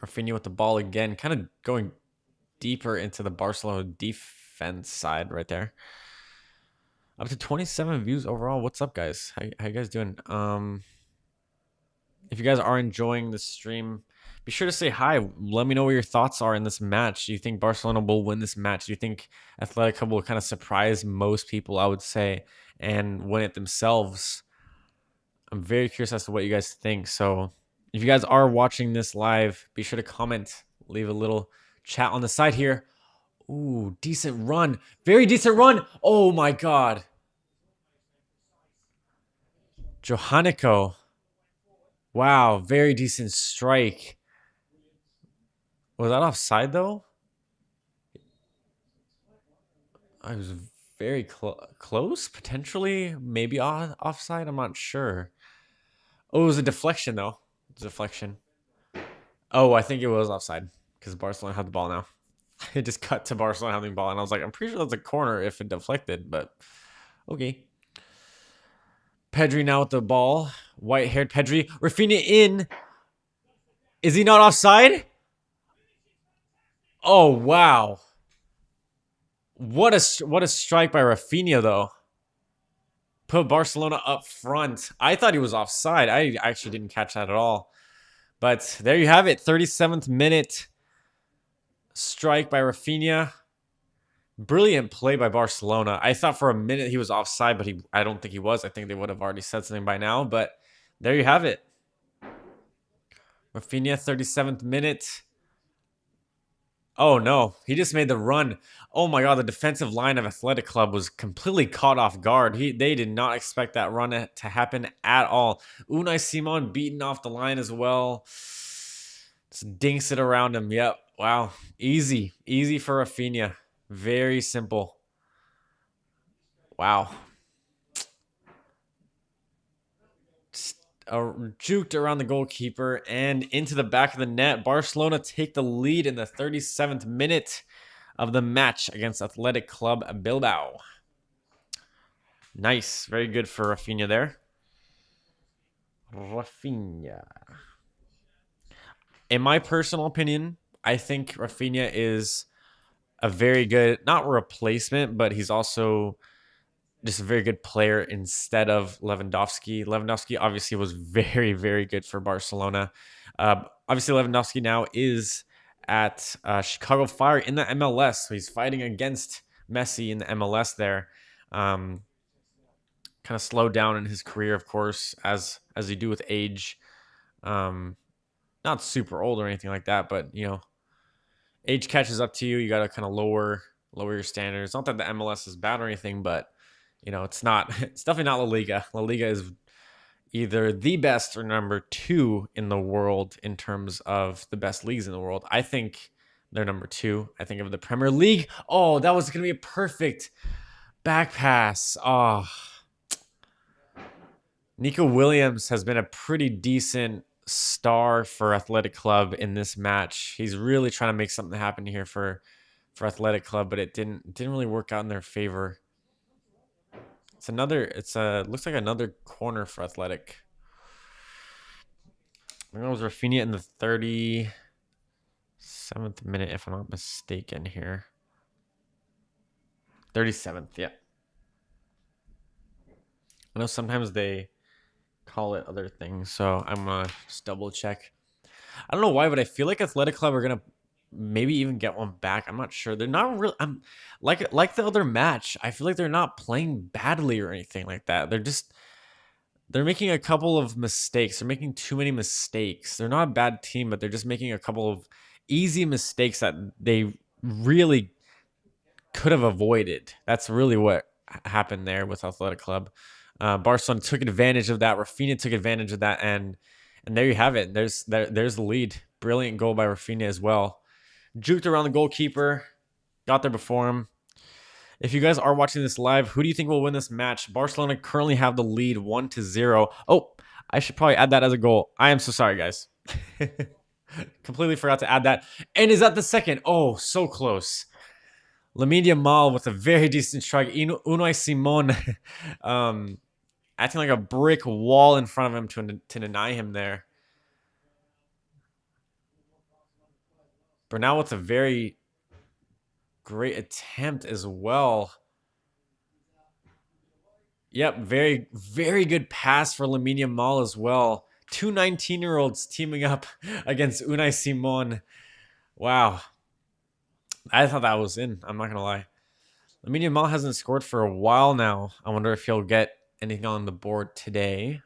Rafinha with the ball again, kind of going deeper into the Barcelona defense side right there. Up to 27 views overall. What's up, guys? How you guys doing? If you guys are enjoying the stream, be sure to say hi. Let me know what your thoughts are in this match. Do you think Barcelona will win this match? Do you think Athletic Club will kind of surprise most people, I would say, and win it themselves? I'm very curious as to what you guys think. So if you guys are watching this live, be sure to comment, leave a little chat on the side here. Ooh, decent run. Very decent run. Oh my God. Johanico. Wow, very decent strike. Was that offside though? I was very close, potentially, maybe offside. I'm not sure. Oh, it was a deflection though. It was a deflection. Oh, I think it was offside because Barcelona had the ball now. It just cut to Barcelona having the ball, and I was like, I'm pretty sure that's a corner if it deflected, but okay. Pedri now with the ball. White-haired Pedri. Rafinha in. Is he not offside? Oh, wow. What a strike by Rafinha, though. Put Barcelona up front. I thought he was offside. I actually didn't catch that at all. But there you have it. 37th minute strike by Rafinha. Brilliant play by Barcelona. I thought for a minute he was offside, but I don't think he was. I think they would have already said something by now. But there you have it. Rafinha, 37th minute. Oh, no. He just made the run. Oh, my God. The defensive line of Athletic Club was completely caught off guard. They did not expect that run to happen at all. Unai Simon beaten off the line as well. Just dinks it around him. Yep. Wow. Easy. Easy for Rafinha. Very simple. Wow. Juked around the goalkeeper and into the back of the net. Barcelona take the lead in the 37th minute of the match against Athletic Club Bilbao. Nice. Very good for Rafinha there. Rafinha. In my personal opinion, I think Rafinha is a very good, not replacement, but he's also just a very good player instead of Lewandowski. Lewandowski obviously was very, very good for Barcelona. Obviously, Lewandowski now is at Chicago Fire in the MLS. So he's fighting against Messi in the MLS there. Kind of slowed down in his career, of course, as you do with age. Not super old or anything like that, but age catches up to you. You got to kind of lower your standards. Not that the MLS is bad or anything, but it's not. It's definitely not La Liga. La Liga is either the best or number 2 in the world in terms of the best leagues in the world. I think they're number 2. I think of the Premier League. Oh, that was going to be a perfect back pass. Oh. Nico Williams has been a pretty decent star for Athletic Club in this match. He's really trying to make something happen here for Athletic Club, but it didn't really work out in their favor. Looks like another corner for Athletic. I think it was Rafinha in the 37th minute, if I'm not mistaken here. 37th, yeah. I know sometimes they call it other things, so I'm gonna just double check. I don't know why, but I feel like Athletic Club are gonna maybe even get one back. I'm not sure. They're not real. I'm like the other match. I feel like they're not playing badly or anything like that. They're making a couple of mistakes. They're making too many mistakes. They're not a bad team, but they're just making a couple of easy mistakes that they really could have avoided. That's really what happened there with Athletic Club. Barcelona took advantage of that. Rafinha took advantage of that, and there you have it. There's the lead. Brilliant goal by Rafinha as well. Juked around the goalkeeper, got there before him. If you guys are watching this live, who do you think will win this match? Barcelona currently have the lead 1-0. Oh, I should probably add that as a goal. I am so sorry, guys. Completely forgot to add that. And is that the second? Oh, so close. Lamine Yamal with a very decent strike. Unai Simon acting like a brick wall in front of him to deny him there. Bernal with a very great attempt as well. Yep, very, very good pass for Lamine Yamal as well. 2 19-year-olds teaming up against Unai Simon. Wow. I thought that was in. I'm not going to lie. Lamine Yamal hasn't scored for a while now. I wonder if he'll get anything on the board today.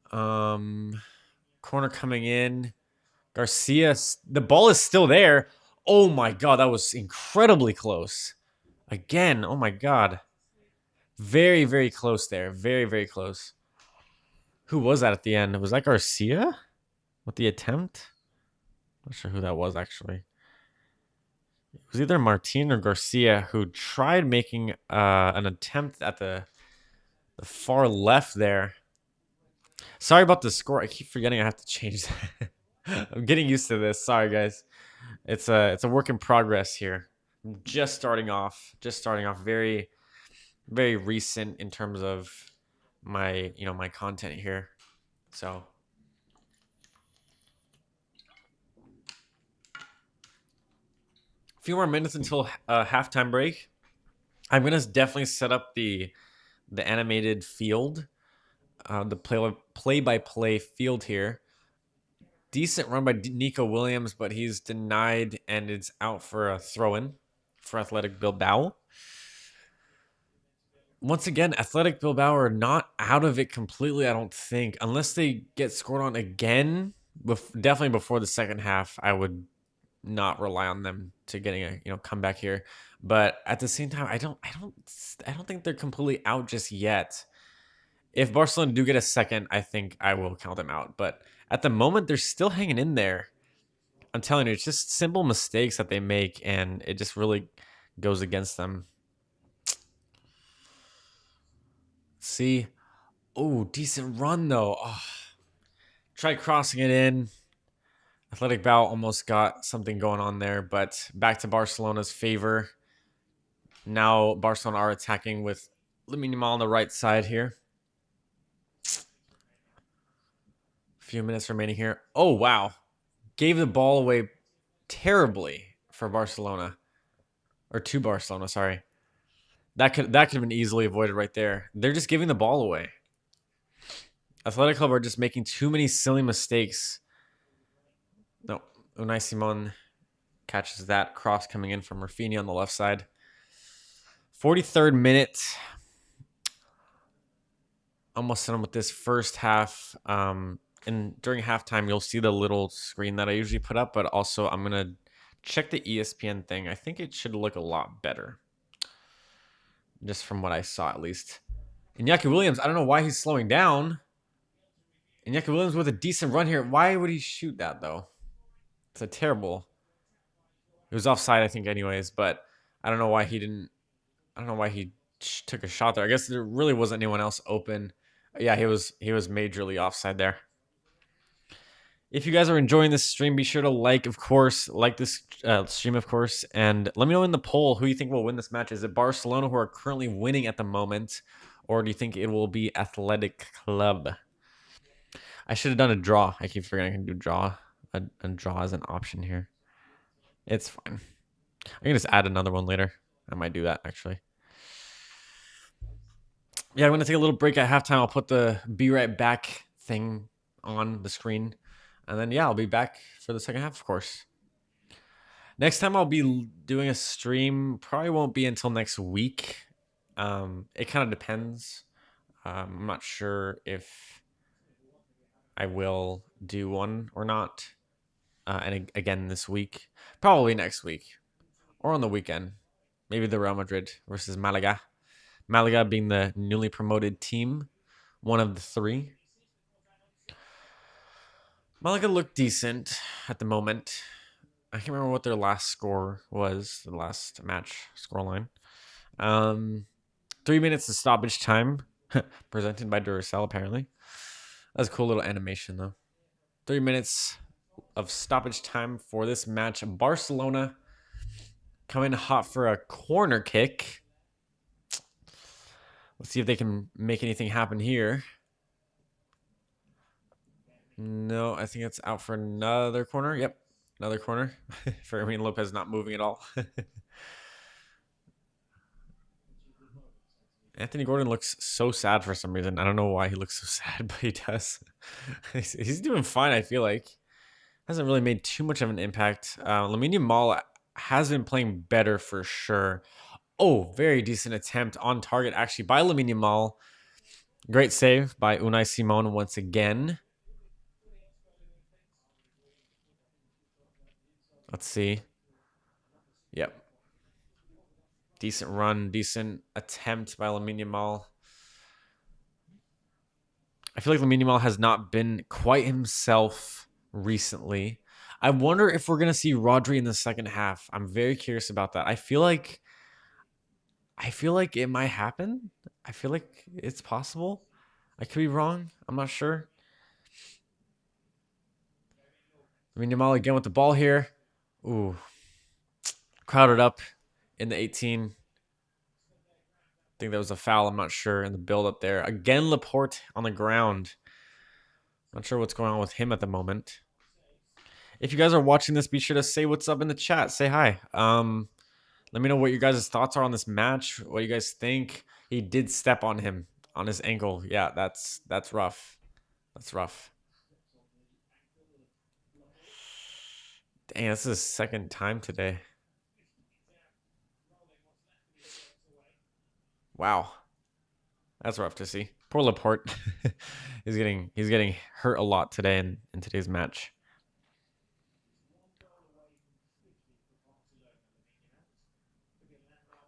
Corner coming in. Garcia, the ball is still there. Oh my God, that was incredibly close. Again, oh my God. Very, very close there. Very, very close. Who was that at the end? Was that Garcia with the attempt? Not sure who that was, actually. It was either Martin or Garcia who tried making an attempt at the far left there. Sorry about the score. I keep forgetting I have to change that. I'm getting used to this. Sorry, guys. It's a work in progress here. Just starting off. Just starting off. Very very recent in terms of my my content here. So a few more minutes until halftime break. I'm gonna definitely set up the animated field, the play by play field here. Decent run by Nico Williams, but he's denied and it's out for a throw in for Athletic Bilbao. Once again, Athletic Bilbao are not out of it completely, I don't think. Unless they get scored on again, definitely before the second half, I would not rely on them to getting a comeback here. But at the same time, I don't think they're completely out just yet. If Barcelona do get a second, I think I will count them out. But at the moment, they're still hanging in there. I'm telling you, it's just simple mistakes that they make, and it just really goes against them. See, oh, decent run though. Oh, try crossing it in. Athletic Bow almost got something going on there, but back to Barcelona's favor. Now Barcelona are attacking with Lamine Yamal on the right side here. A few minutes remaining here. Oh, wow. Gave the ball away terribly for Barcelona. Or to Barcelona, sorry. That could have been easily avoided right there. They're just giving the ball away. Athletic Club are just making too many silly mistakes. No, Unai Simon catches that cross coming in from Rafinha on the left side. 43rd minute. Almost done with this first half. And during halftime, you'll see the little screen that I usually put up, but also I'm going to check the ESPN thing. I think it should look a lot better. Just from what I saw, at least. Iñaki Williams, I don't know why he's slowing down. Iñaki Williams with a decent run here. Why would he shoot that, though? It's a terrible. It was offside, I think, anyways, but I don't know why he didn't. I don't know why he took a shot there. I guess there really wasn't anyone else open. Yeah, he was majorly offside there. If you guys are enjoying this stream, be sure to like this stream, of course, and let me know in the poll who you think will win this match. Is it Barcelona, who are currently winning at the moment, or do you think it will be Athletic Club? I should have done a draw. I keep forgetting I can do draw. A draw as an option here. It's fine. I can just add another one later. I might do that, actually. Yeah, I'm going to take a little break at halftime. I'll put the be right back thing on the screen. And then, yeah, I'll be back for the second half, of course. Next time I'll be doing a stream probably won't be until next week. It kind of depends. I'm not sure if I will do one or not. And again this week. Probably next week. Or on the weekend. Maybe the Real Madrid versus Malaga. Malaga being the newly promoted team. One of the three. Malaga looked decent at the moment. I can't remember what their last score was, the last match scoreline. 3 minutes of stoppage time, presented by Duracell, apparently. That's a cool little animation, though. 3 minutes of stoppage time for this match. Barcelona coming hot for a corner kick. Let's see if they can make anything happen here. No, I think it's out for another corner. Yep, another corner. Fermin Lopez not moving at all. Anthony Gordon looks so sad for some reason. I don't know why he looks so sad, but he does. He's doing fine, I feel like. Hasn't really made too much of an impact. Lamine Yamal has been playing better for sure. Oh, very decent attempt on target, actually, by Lamine Yamal. Great save by Unai Simon once again. Let's see. Yep. Decent run, decent attempt by Lamine Yamal. I feel like Lamine Yamal has not been quite himself recently. I wonder if we're gonna see Rodri in the second half. I'm very curious about that. I feel like it might happen. I feel like it's possible. I could be wrong. I'm not sure. I mean, Yamal again with the ball here. Ooh, crowded up in the 18. I think that was a foul. I'm not sure in the build up there. Again, Laporte on the ground. Not sure what's going on with him at the moment. If you guys are watching this, be sure to say what's up in the chat. Say hi. Let me know what your guys' thoughts are on this match. What you guys think. He did step on him on his ankle. Yeah, that's rough. That's rough. Dang, this is his second time today. Wow, that's rough to see. Poor Laporte. he's getting hurt a lot today in today's match.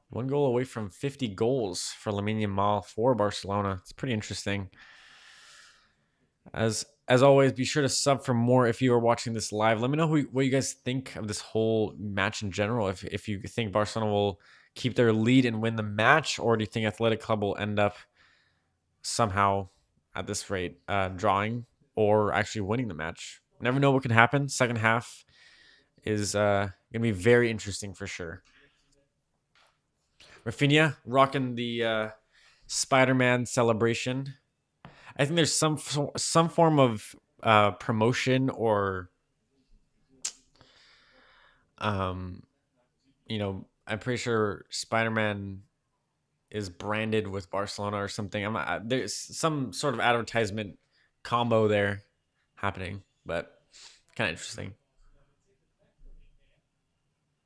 One goal away from 50 goals for Lamine Yamal for Barcelona. It's pretty interesting. As always, be sure to sub for more if you are watching this live. Let me know what you guys think of this whole match in general. If you think Barcelona will keep their lead and win the match, or do you think Athletic Club will end up somehow at this rate drawing or actually winning the match? Never know what can happen. Second half is gonna be very interesting for sure. Rafinha rocking the Spider-Man celebration. I think there's some form of promotion or um I'm pretty sure Spider-Man is branded with Barcelona or something. There's some sort of advertisement combo there happening, but kind of interesting.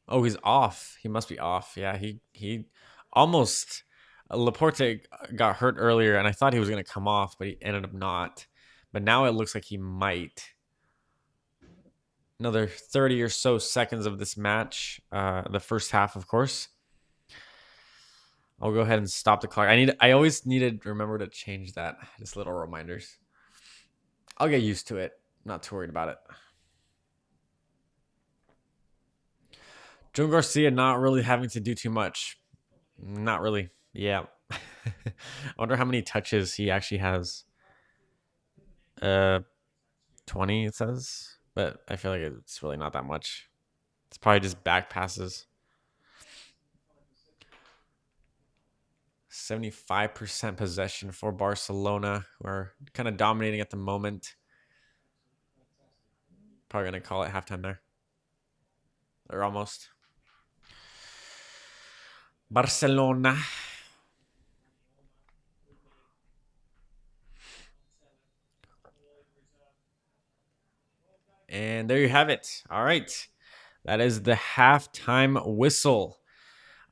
Oh, he's off. He must be off. Yeah, he almost Laporte got hurt earlier, and I thought he was gonna come off, but he ended up not. But now it looks like he might. Another 30 or so seconds of this match. The first half, of course. I'll go ahead and stop the clock. I always needed to remember to change that. Just little reminders. I'll get used to it. Not too worried about it. Joan Garcia not really having to do too much. Not really. Yeah. I wonder how many touches he actually has. Uh 20 it says, but I feel like it's really not that much. It's probably just back passes. 75% possession for Barcelona, who are kind of dominating at the moment. Probably going to call it halftime there. Or almost. Barcelona. And there you have it. All right. That is the halftime whistle.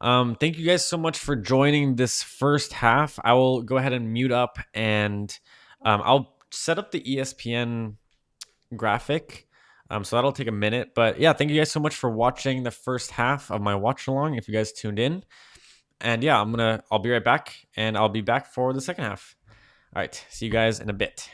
Thank you guys so much for joining this first half. I will go ahead and mute up and I'll set up the ESPN graphic. So that'll take a minute. But yeah, thank you guys so much for watching the first half of my watch along if you guys tuned in. And yeah, I'll be right back and I'll be back for the second half. All right, see you guys in a bit.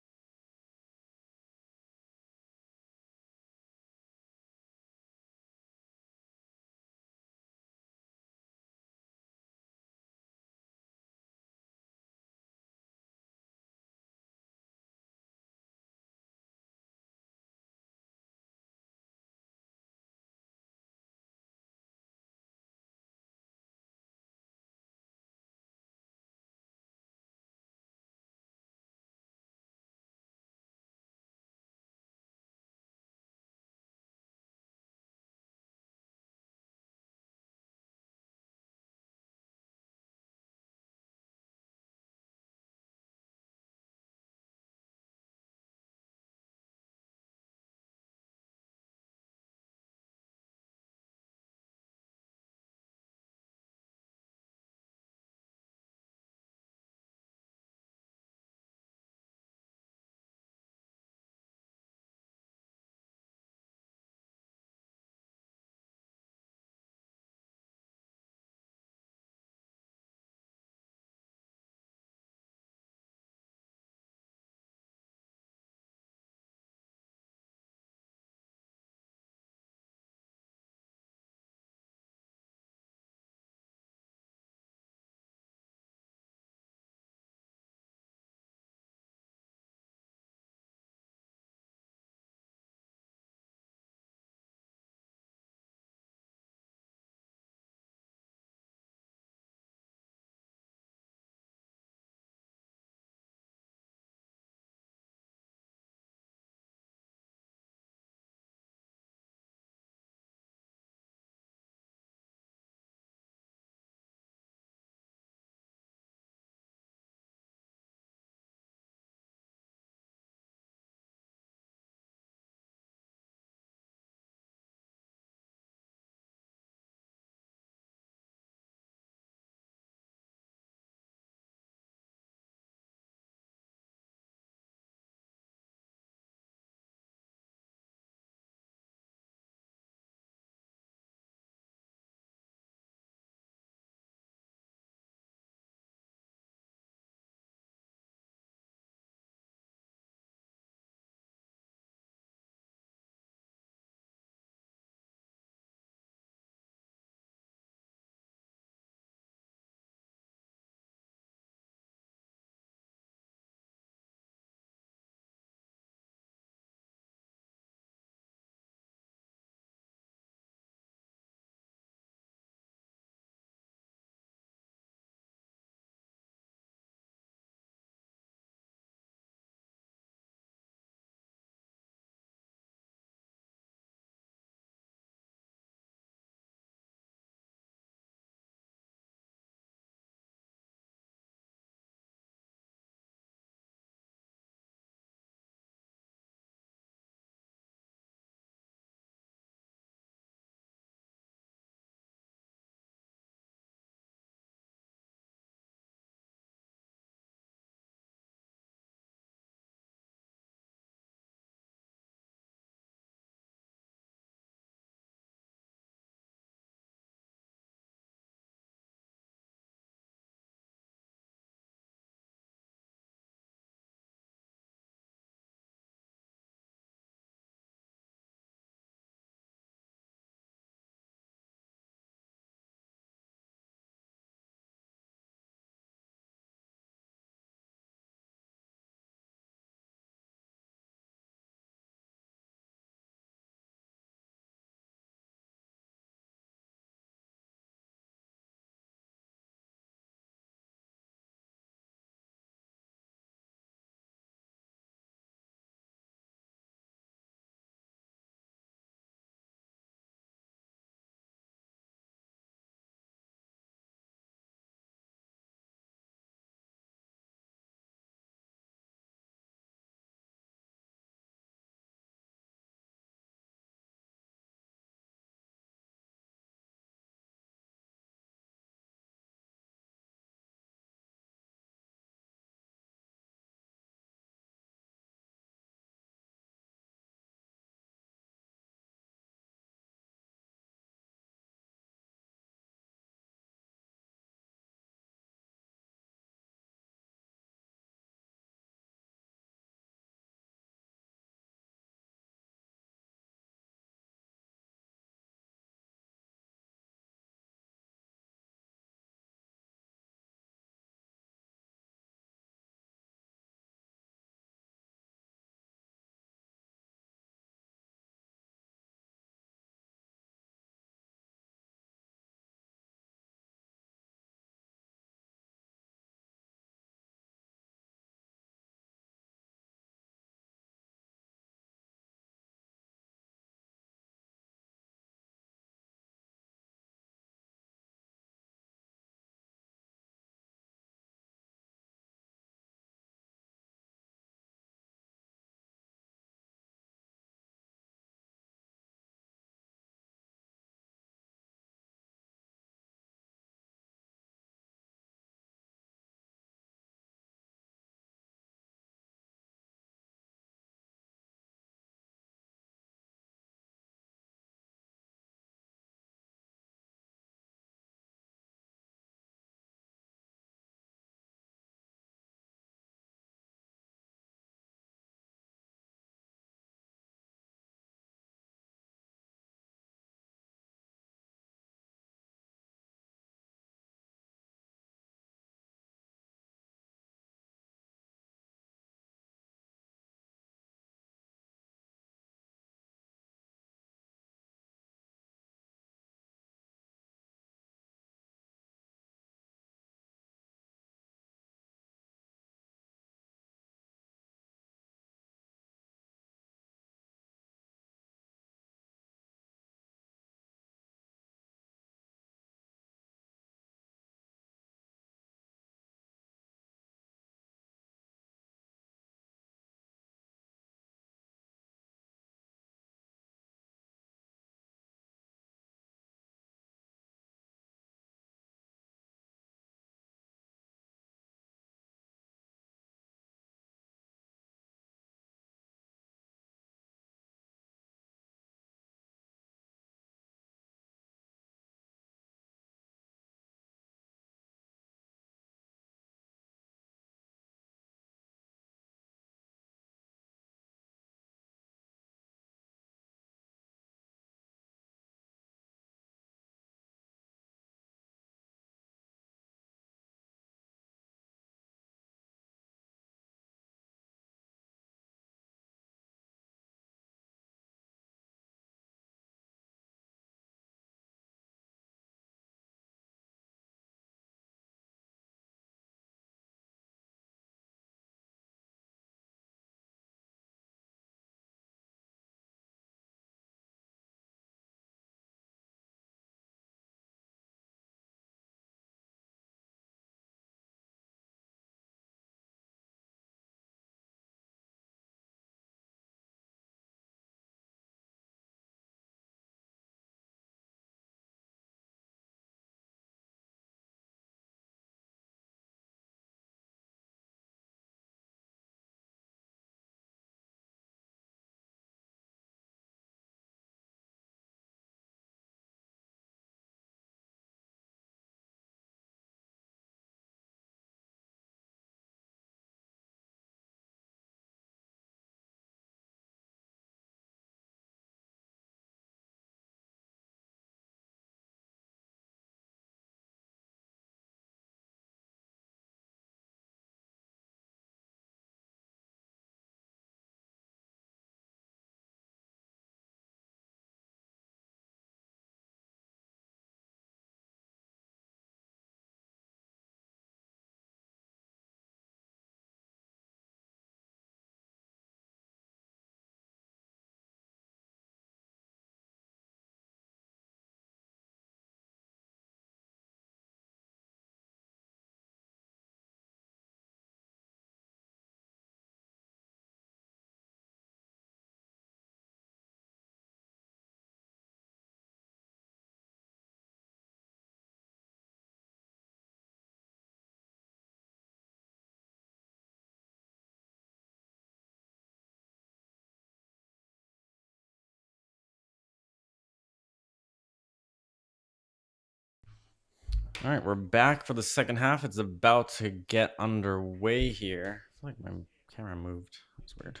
All right, we're back for the second half. It's about to get underway here. I feel like my camera moved. That's weird.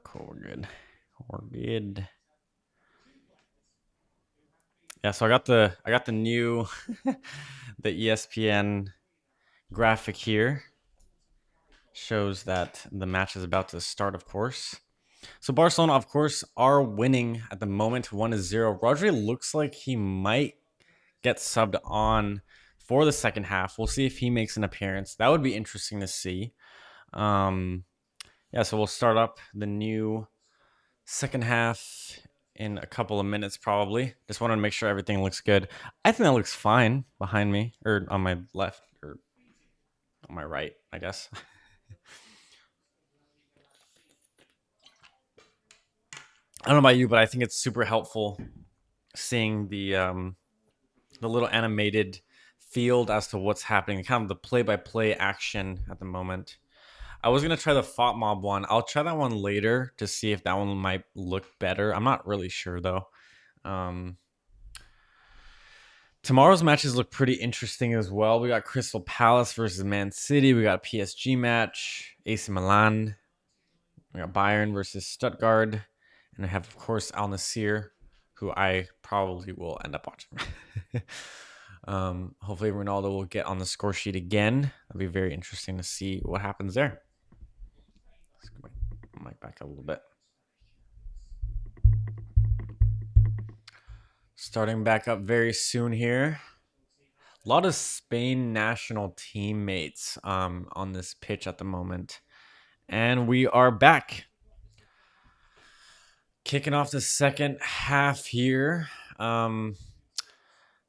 Cool, we're good. We're good. Yeah, so I got the new the ESPN graphic here. Shows that the match is about to start, of course. So Barcelona, of course, are winning at the moment, 1-0. Rodri looks like he might get subbed on for the second half. We'll see if he makes an appearance. That would be interesting to see. Yeah, so we'll start up the new second half in a couple of minutes, probably. Just wanted to make sure everything looks good. I think that looks fine behind me, or on my left, or on my right, I guess. I don't know about you, but I think it's super helpful seeing the little animated field as to what's happening, kind of the play-by-play action at the moment. I was gonna try the Fought Mob one. I'll try that one later to see if that one might look better. I'm not really sure though. Um, Tomorrow's matches look pretty interesting as well. We got Crystal Palace versus Man City. We got a PSG match, AC Milan. We got Bayern versus Stuttgart, and I have of course Al Nassr, who I probably will end up watching. Hopefully Ronaldo will get on the score sheet again. That'll be very interesting to see what happens there. Let's go mic back a little bit. Starting back up very soon here. A lot of Spain national teammates on this pitch at the moment. And we are back. Kicking off the second half here. So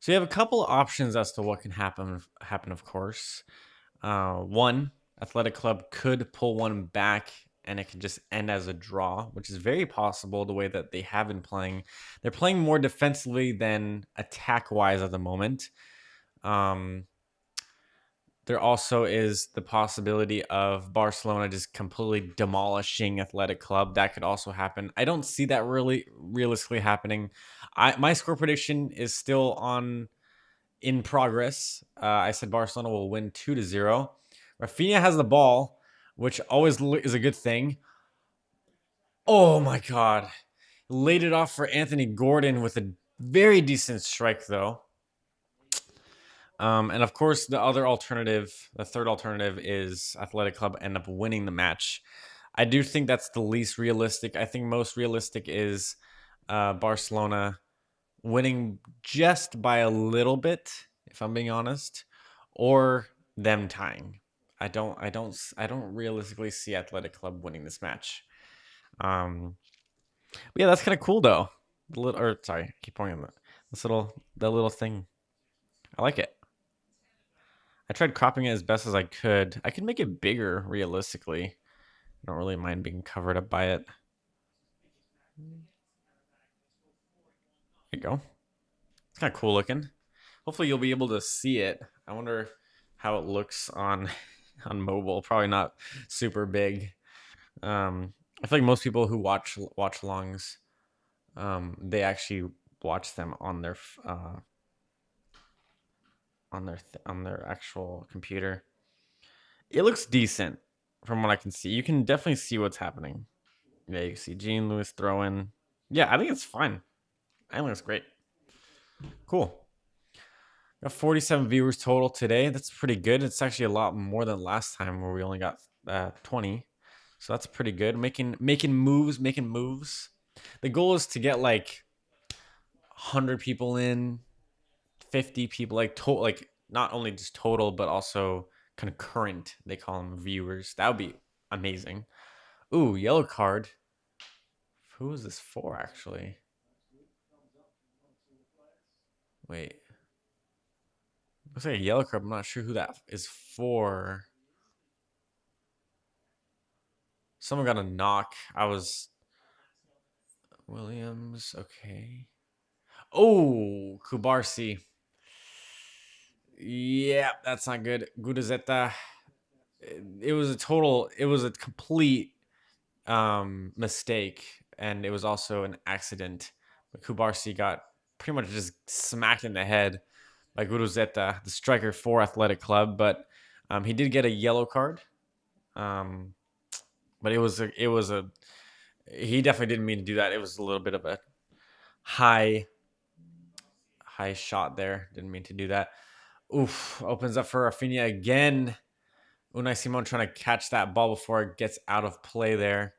you have a couple of options as to what can happen, of course. One, Athletic Club could pull one back and it can just end as a draw, which is very possible the way that they have been playing. They're playing more defensively than attack-wise at the moment. There also is the possibility of Barcelona just completely demolishing Athletic Club. That could also happen. I don't see that really realistically happening. My score prediction is still in progress. I said Barcelona will win 2-0. Rafinha has the ball, which always is a good thing. Oh my God. Laid it off for Anthony Gordon with a very decent strike, though. And of course, the third alternative is Athletic Club end up winning the match. I do think that's the least realistic. I think most realistic is Barcelona winning just by a little bit, if I'm being honest, or them tying. I don't realistically see Athletic Club winning this match. But yeah, that's kind of cool though. Sorry, I keep pointing at that little thing. I like it. I tried cropping it as best as I could. I could make it bigger realistically. I don't really mind being covered up by it. There you go. It's kind of cool looking. Hopefully you'll be able to see it. I wonder how it looks on on mobile. Probably not super big. I feel like most people who watch alongs, they actually watch them on their on their actual computer. It looks decent from what I can see. You can definitely see what's happening. Yeah, you can see Gene Lewis throwing. Yeah, I think it's fine. I think it's great. Cool. Got 47 viewers total today. That's pretty good. It's actually a lot more than last time where we only got 20. So that's pretty good. Making moves. The goal is to get like 100 people in, 50 people, like not only just total but also concurrent. They call them viewers. That would be amazing. Ooh, yellow card. Who is this for actually? Wait. Looks like a yellow card. I'm not sure who that is for. Someone got a knock. I was Williams. Okay. Oh, Kubarsi. Yeah, that's not good. Gudazeta. It was a complete mistake, and it was also an accident. But Kubarsi got pretty much just smacked in the head. by Guruzeta, the striker for Athletic Club. But he did get a yellow card. But he definitely didn't mean to do that. It was a little bit of a high shot there. Didn't mean to do that. Oof, opens up for Rafinha again. Unai Simon trying to catch that ball before it gets out of play there.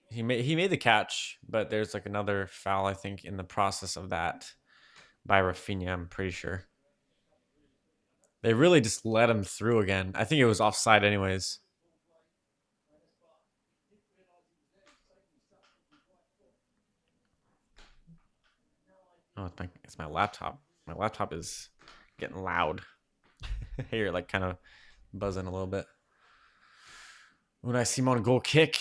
He made the catch, but there's like another foul, I think, in the process of that by Rafinha, I'm pretty sure. They really just let him through again. I think it was offside anyways. Oh, it's my laptop. My laptop is getting loud. Here, like kind of buzzing a little bit. Unai Simon goal kick.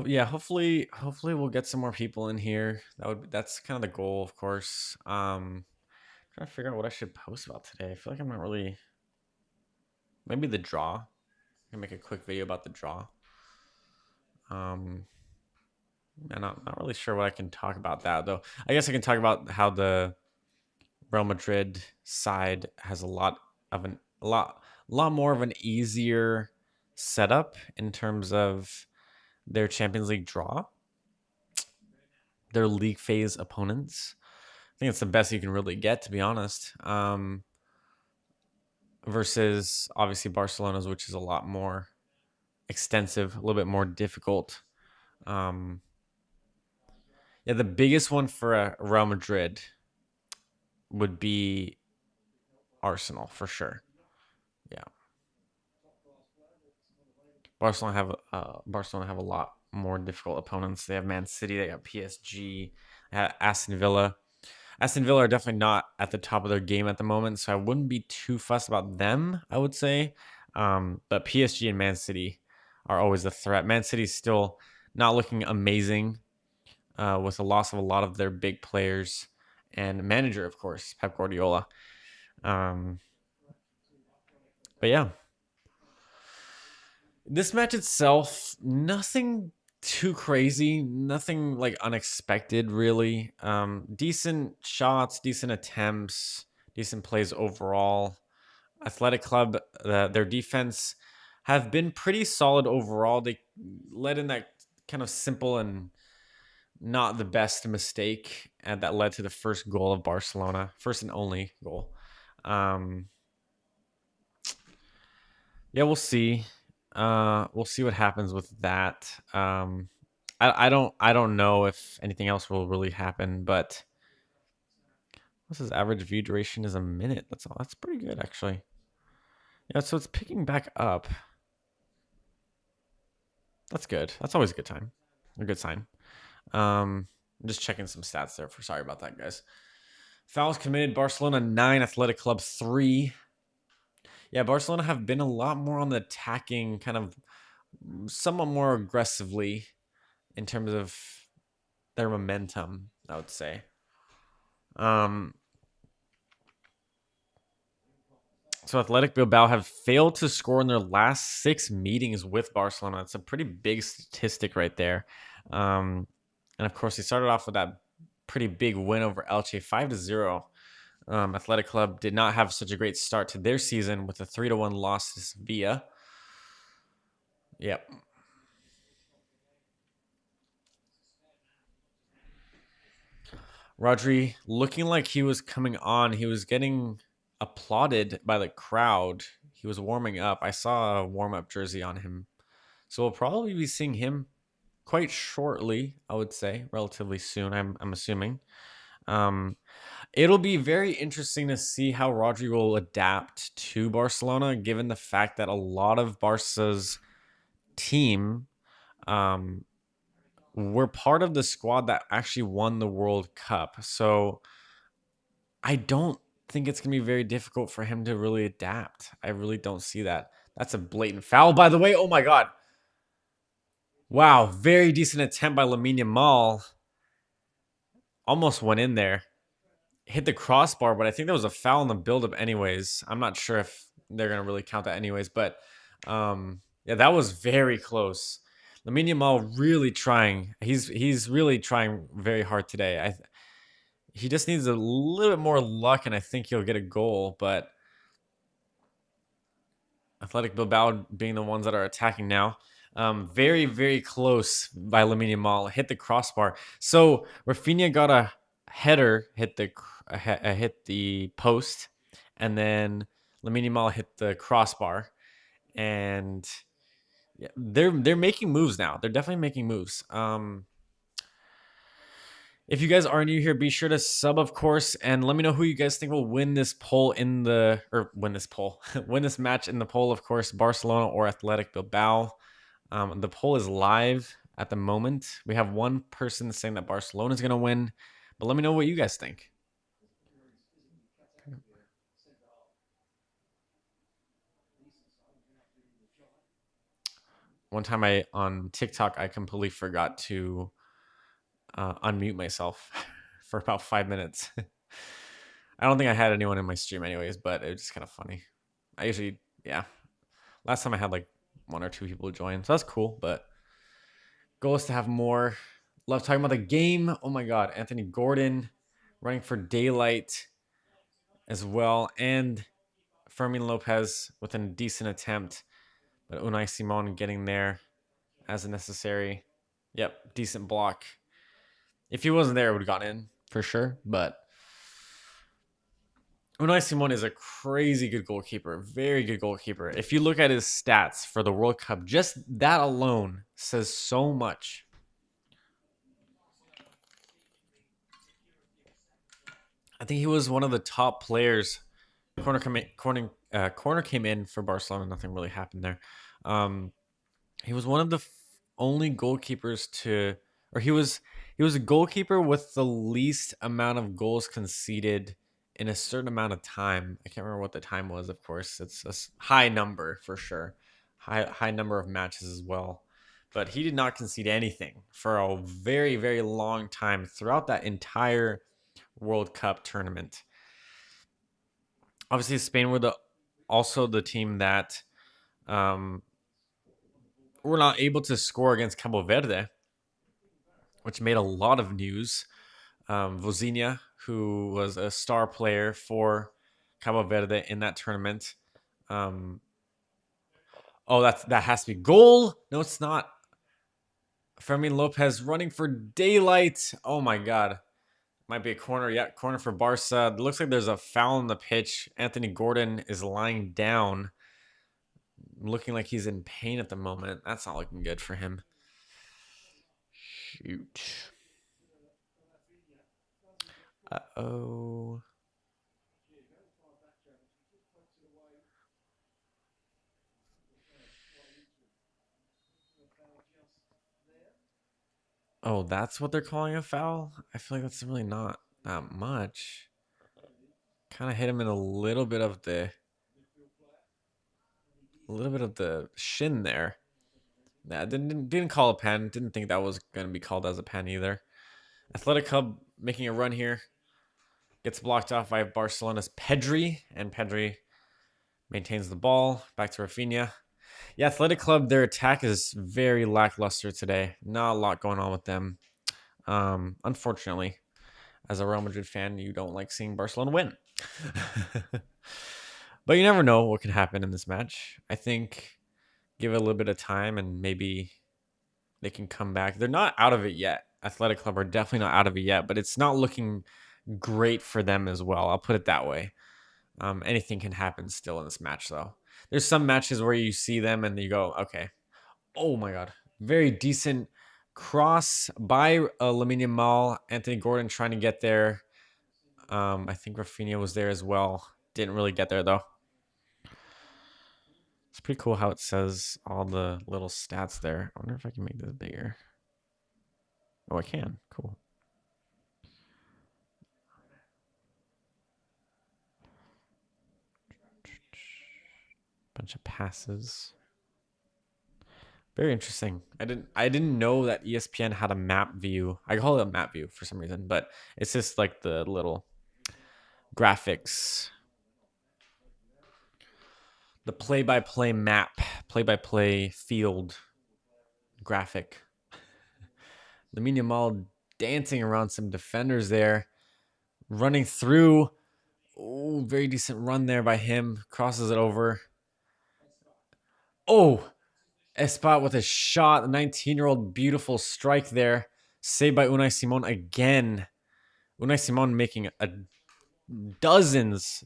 Yeah, hopefully we'll get some more people in here. That's kind of the goal, of course. Trying to figure out what I should post about today. I feel like I'm not really. Maybe the draw. I can make a quick video about the draw. I'm not really sure what I can talk about that though. I guess I can talk about how the Real Madrid side has a lot more of an easier setup in terms of their Champions League draw, their league phase opponents. I think it's the best you can really get, to be honest. Versus obviously Barcelona's, which is a lot more extensive, a little bit more difficult. Yeah, the biggest one for Real Madrid would be Arsenal for sure. Yeah, Barcelona have a lot more difficult opponents. They have Man City, they got PSG, Aston Villa. Aston Villa are definitely not at the top of their game at the moment, so I wouldn't be too fussed about them, I would say. But PSG and Man City are always a threat. Man City's still not looking amazing with the loss of a lot of their big players and manager, of course, Pep Guardiola. But yeah, this match itself, nothing too crazy, nothing like unexpected really. Decent shots, decent attempts, decent plays overall. Athletic Club, their defense have been pretty solid overall. They led in that kind of simple and not the best mistake, and that led to the first goal of Barcelona, first and only goal. Yeah, we'll see. We'll see what happens with that. I don't know if anything else will really happen, but what's his average view duration is a minute. That's all. That's pretty good actually. Yeah, so it's picking back up. That's good. That's always a good time. A good sign. I'm just checking some stats there. Sorry about that, guys. Fouls committed: Barcelona 9, Athletic Club 3. Yeah, Barcelona have been a lot more on the attacking, kind of somewhat more aggressively in terms of their momentum, I would say. So Athletic Bilbao have failed to score in their last 6 meetings with Barcelona. It's a pretty big statistic right there. And of course, they started off with that pretty big win over Elche, 5-0. Athletic Club did not have such a great start to their season with a 3-1 loss to Sevilla. Yep. Rodri looking like he was coming on. He was getting applauded by the crowd. He was warming up. I saw a warm-up jersey on him. So we'll probably be seeing him quite shortly, I would say, relatively soon, I'm assuming. It'll be very interesting to see how Rodri will adapt to Barcelona, given the fact that a lot of Barca's team were part of the squad that actually won the World Cup. So I don't think it's going to be very difficult for him to really adapt. I really don't see that. That's a blatant foul, by the way. Oh my God. Wow. Very decent attempt by Lamine Yamal. Almost went in there. Hit the crossbar, but I think there was a foul in the buildup anyways. I'm not sure if they're going to really count that anyways, but Yeah, that was very close. Lamine Yamal really trying. He's really trying very hard today. He just needs a little bit more luck, and I think he'll get a goal. But Athletic Bilbao being the ones that are attacking now. Very, very close by Lamine Yamal. Hit the crossbar. So Rafinha got a header, hit the post, and then Lamine Yamal hit the crossbar. And yeah, they're making moves now. They're definitely making moves. If you guys are new here, be sure to sub, of course, and let me know who you guys think will win this poll win this poll, win this match in the poll. Of course, Barcelona or Athletic Bilbao. The poll is live at the moment. We have one person saying that Barcelona is going to win, but let me know what you guys think. One time on TikTok, I completely forgot to unmute myself for about 5 minutes. I don't think I had anyone in my stream anyways, but it was just kind of funny. I usually, yeah. Last time I had like one or two people join, so that's cool. But goal is to have more. Love talking about the game. Oh my God, Anthony Gordon running for daylight as well, and Fermin Lopez with a decent attempt, but Unai Simon getting there as necessary. Yep, decent block. If he wasn't there, it would have gotten in for sure. But Unai Simon is a crazy good goalkeeper, very good goalkeeper. If you look at his stats for the World Cup, just that alone says so much. I think he was one of the top players. Corner came in for Barcelona. Nothing really happened there. He was one of the only goalkeepers to, or he was a goalkeeper with the least amount of goals conceded in a certain amount of time. I can't remember what the time was. Of course, it's a high number for sure, high number of matches as well. But he did not concede anything for a very very long time throughout that entire World Cup tournament. Obviously, Spain were also the team that um, were not able to score against Cabo Verde, which made a lot of news. Vozinha, who was a star player for Cabo Verde in that tournament. Um, oh, that has to be goal. No, it's not. Fermin Lopez running for daylight. Oh my God. Might be a corner. Yeah, corner for Barca. It looks like there's a foul on the pitch. Anthony Gordon is lying down, looking like he's in pain at the moment. That's not looking good for him. Shoot. Uh-oh. Oh, that's what they're calling a foul? I feel like that's really not that much. Kind of hit him in a little bit of the shin there. Nah, didn't call a pen. Didn't think that was going to be called as a pen either. Athletic Club making a run here. Gets blocked off by Barcelona's Pedri, and Pedri maintains the ball. Back to Rafinha. Yeah, Athletic Club, their attack is very lackluster today. Not a lot going on with them. Unfortunately, as a Real Madrid fan, you don't like seeing Barcelona win. But you never know what can happen in this match. I think give it a little bit of time and maybe they can come back. They're not out of it yet. Athletic Club are definitely not out of it yet, but it's not looking great for them as well. I'll put it that way. Anything can happen still in this match, though. There's some matches where you see them and you go, okay, oh my God, very decent cross by Lamine Yamal. Anthony Gordon trying to get there. I think Rafinha was there as well. Didn't really get there though. It's pretty cool how it says all the little stats there. I wonder if I can make this bigger. Oh, I can. Cool. Bunch of passes. Very interesting. I didn't know that ESPN had a map view. I call it a map view for some reason, but it's just like the little graphics. the play-by-play map, play-by-play field graphic. Lamine Yamal dancing around some defenders there, running through. Oh, very decent run there by him. Crosses it over. Oh, Espat with a shot. The 19-year-old beautiful strike there. Saved by Unai Simon again. Unai Simon making dozens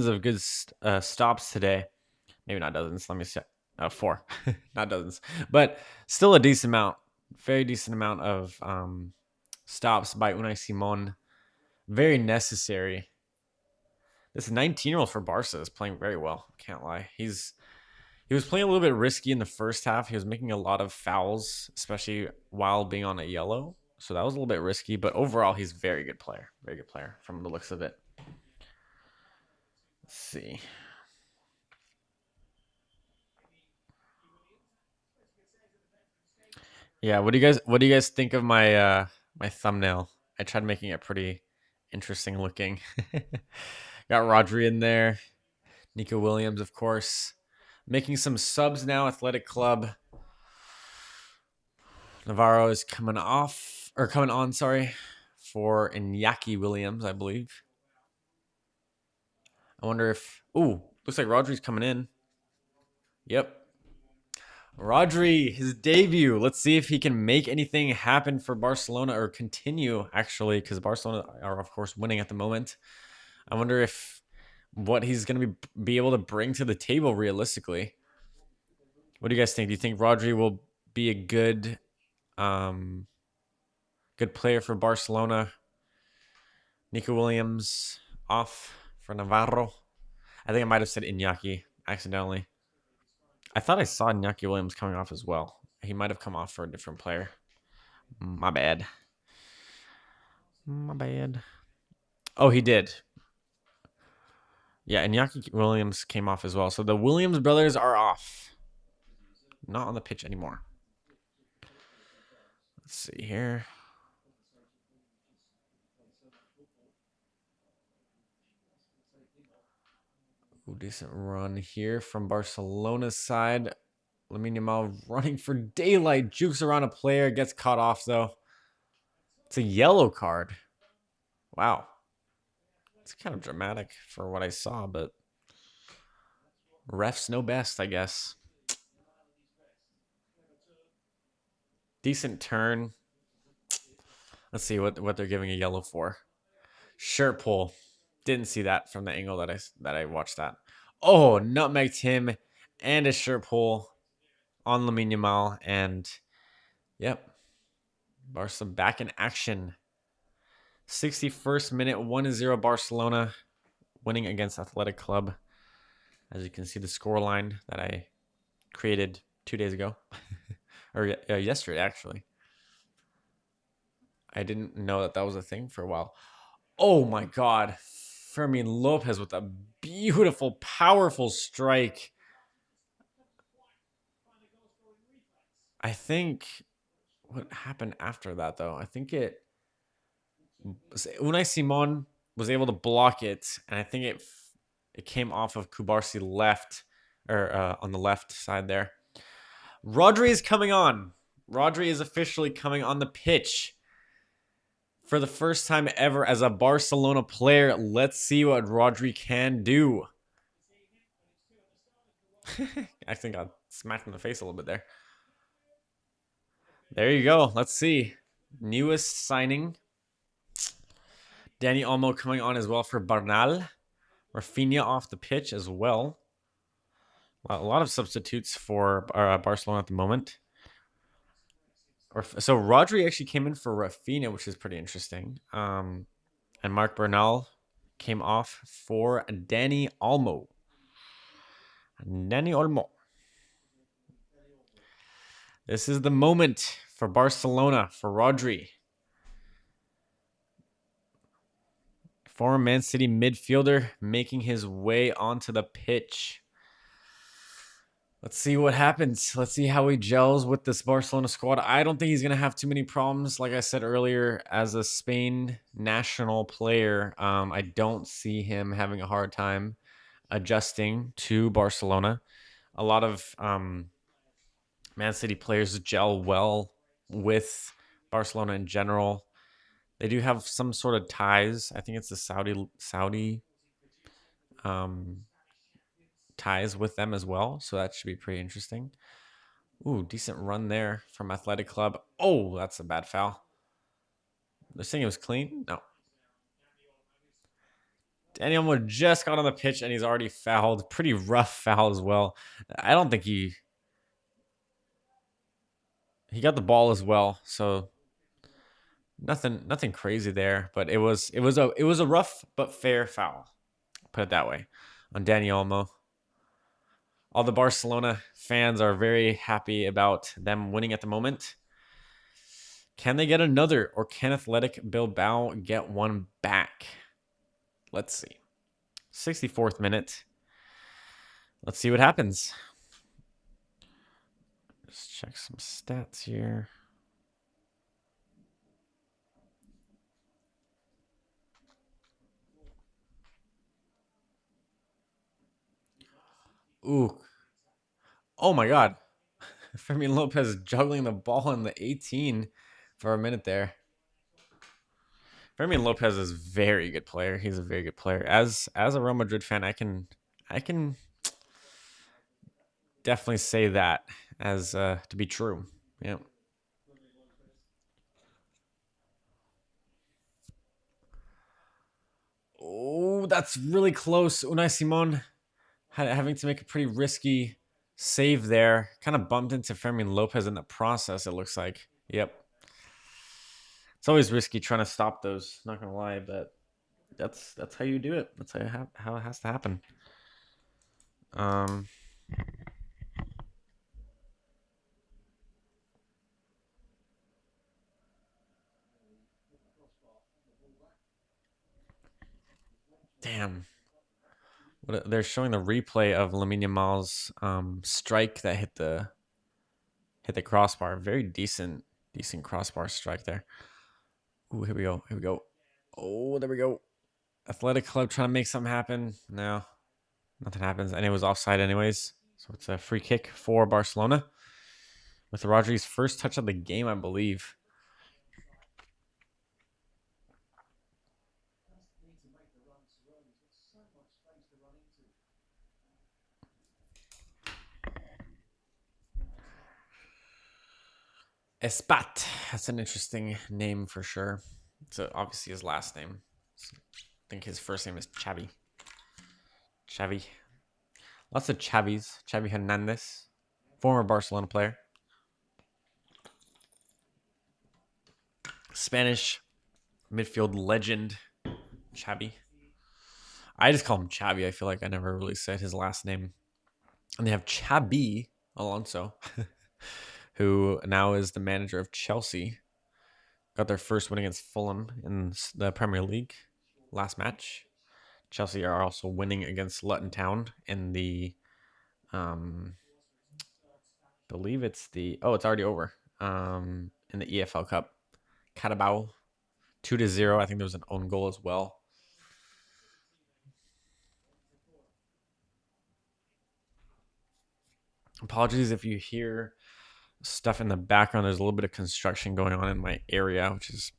of good stops today. Maybe not dozens. Let me see. 4, not dozens, but still a decent amount. Very decent amount of stops by Unai Simon. Very necessary. This 19-year-old for Barça is playing very well. Can't lie. He was playing a little bit risky in the first half. He was making a lot of fouls, especially while being on a yellow. So that was a little bit risky, but overall, he's a very good player. Very good player from the looks of it. Let's see. Yeah, what do you guys think of my my thumbnail? I tried making it pretty interesting looking. Got Rodri in there. Nico Williams, of course. Making some subs now, Athletic Club. Navarro is coming off, or coming on, sorry, for Iñaki Williams, I believe. I wonder if, ooh, looks like Rodri's coming in. Yep. Rodri, his debut. Let's see if he can make anything happen for Barcelona or continue, actually, because Barcelona are, of course, winning at the moment. I wonder if what he's going to be able to bring to the table realistically. What do you guys think? Do you think Rodri will be a good good player for Barcelona? Nico Williams off for Navarro. I think I might have said Iñaki accidentally. I thought I saw Iñaki Williams coming off as well. He might have come off for a different player. My bad. My bad. Oh, he did. Yeah, Iñaki Williams came off as well. So the Williams brothers are off. Not on the pitch anymore. Let's see here. Ooh, decent run here from Barcelona's side. Lamine Yamal running for daylight. Jukes around a player. Gets caught off, though. It's a yellow card. Wow. It's kind of dramatic for what I saw, but refs know best, I guess. Decent turn. Let's see what they're giving a yellow for. Shirt pull. Didn't see that from the angle that I watched that. Oh, nutmegged him and a shirt pull on Lamine Yamal. And, yep, Barca back in action. 61st minute, 1-0 Barcelona winning against Athletic Club. As you can see, the scoreline that I created 2 days ago. Or yesterday, actually. I didn't know that was a thing for a while. Oh, my God. Fermin Lopez with a beautiful, powerful strike. I think what happened after that, though, I think Unai Simon was able to block it, and I think it came off of Kubarsi left, or on the left side there. Rodri is coming on. Rodri is officially coming on the pitch for the first time ever as a Barcelona player. Let's see what Rodri can do. I think I smacked him in the face a little bit there. There you go. Let's see. Newest signing. Dani Olmo coming on as well for Bernal. Rafinha off the pitch as well. A lot of substitutes for Barcelona at the moment. So Rodri actually came in for Rafinha, which is pretty interesting. And Marc Bernal came off for Dani Olmo. Dani Olmo. This is the moment for Barcelona, for Rodri. Former Man City midfielder making his way onto the pitch. Let's see what happens. Let's see how he gels with this Barcelona squad. I don't think he's going to have too many problems. Like I said earlier, as a Spain national player, I don't see him having a hard time. adjusting to Barcelona. A lot of Man City players gel well with Barcelona in general. They do have some sort of ties. I think it's the Saudi um, ties with them as well. So that should be pretty interesting. Ooh, decent run there from Athletic Club. Oh, that's a bad foul. They're saying it was clean? No. Daniel Mo just got on the pitch and he's already fouled. Pretty rough foul as well. I don't think he got the ball as well. So nothing crazy there, but it was a rough but fair foul. Put it that way on Dani Olmo. All the Barcelona fans are very happy about them winning at the moment. Can they get another, or can Athletic Bilbao get one back? Let's see. 64th minute. Let's see what happens. Just check some stats here. Ooh. Oh my God. Fermin Lopez juggling the ball in the 18 for a minute there. Fermin Lopez is a very good player. He's a very good player. As a Real Madrid fan, I can definitely say that as to be true. Yeah. Oh, that's really close. Unai Simon having to make a pretty risky save there. Kind of bumped into Fermin Lopez in the process, it looks like. Yep. It's always risky trying to stop those, not gonna lie, but that's how you do it. That's how it has to happen. Um damn. They're showing the replay of Lamine Yamal's strike that hit the crossbar. Very decent crossbar strike there. Ooh, here we go. Here we go. Oh, there we go. Athletic Club trying to make something happen. No, nothing happens. And it was offside anyways. So it's a free kick for Barcelona. With Rodri's first touch of the game, I believe. Espat. That's an interesting name for sure. It's obviously his last name. I think his first name is Xavi. Xavi. Lots of Xavis. Xavi Hernandez, former Barcelona player. Spanish midfield legend, Xavi. I just call him Xavi. I feel like I never really said his last name. And they have Xabi Alonso, who now is the manager of Chelsea. Got their first win against Fulham in the Premier League last match. Chelsea are also winning against Luton Town in the, believe it's it's already over. In the EFL Cup, Carabao, 2-0. I think there was an own goal as well. Apologies if you hear stuff in the background. There's a little bit of construction going on in my area, which is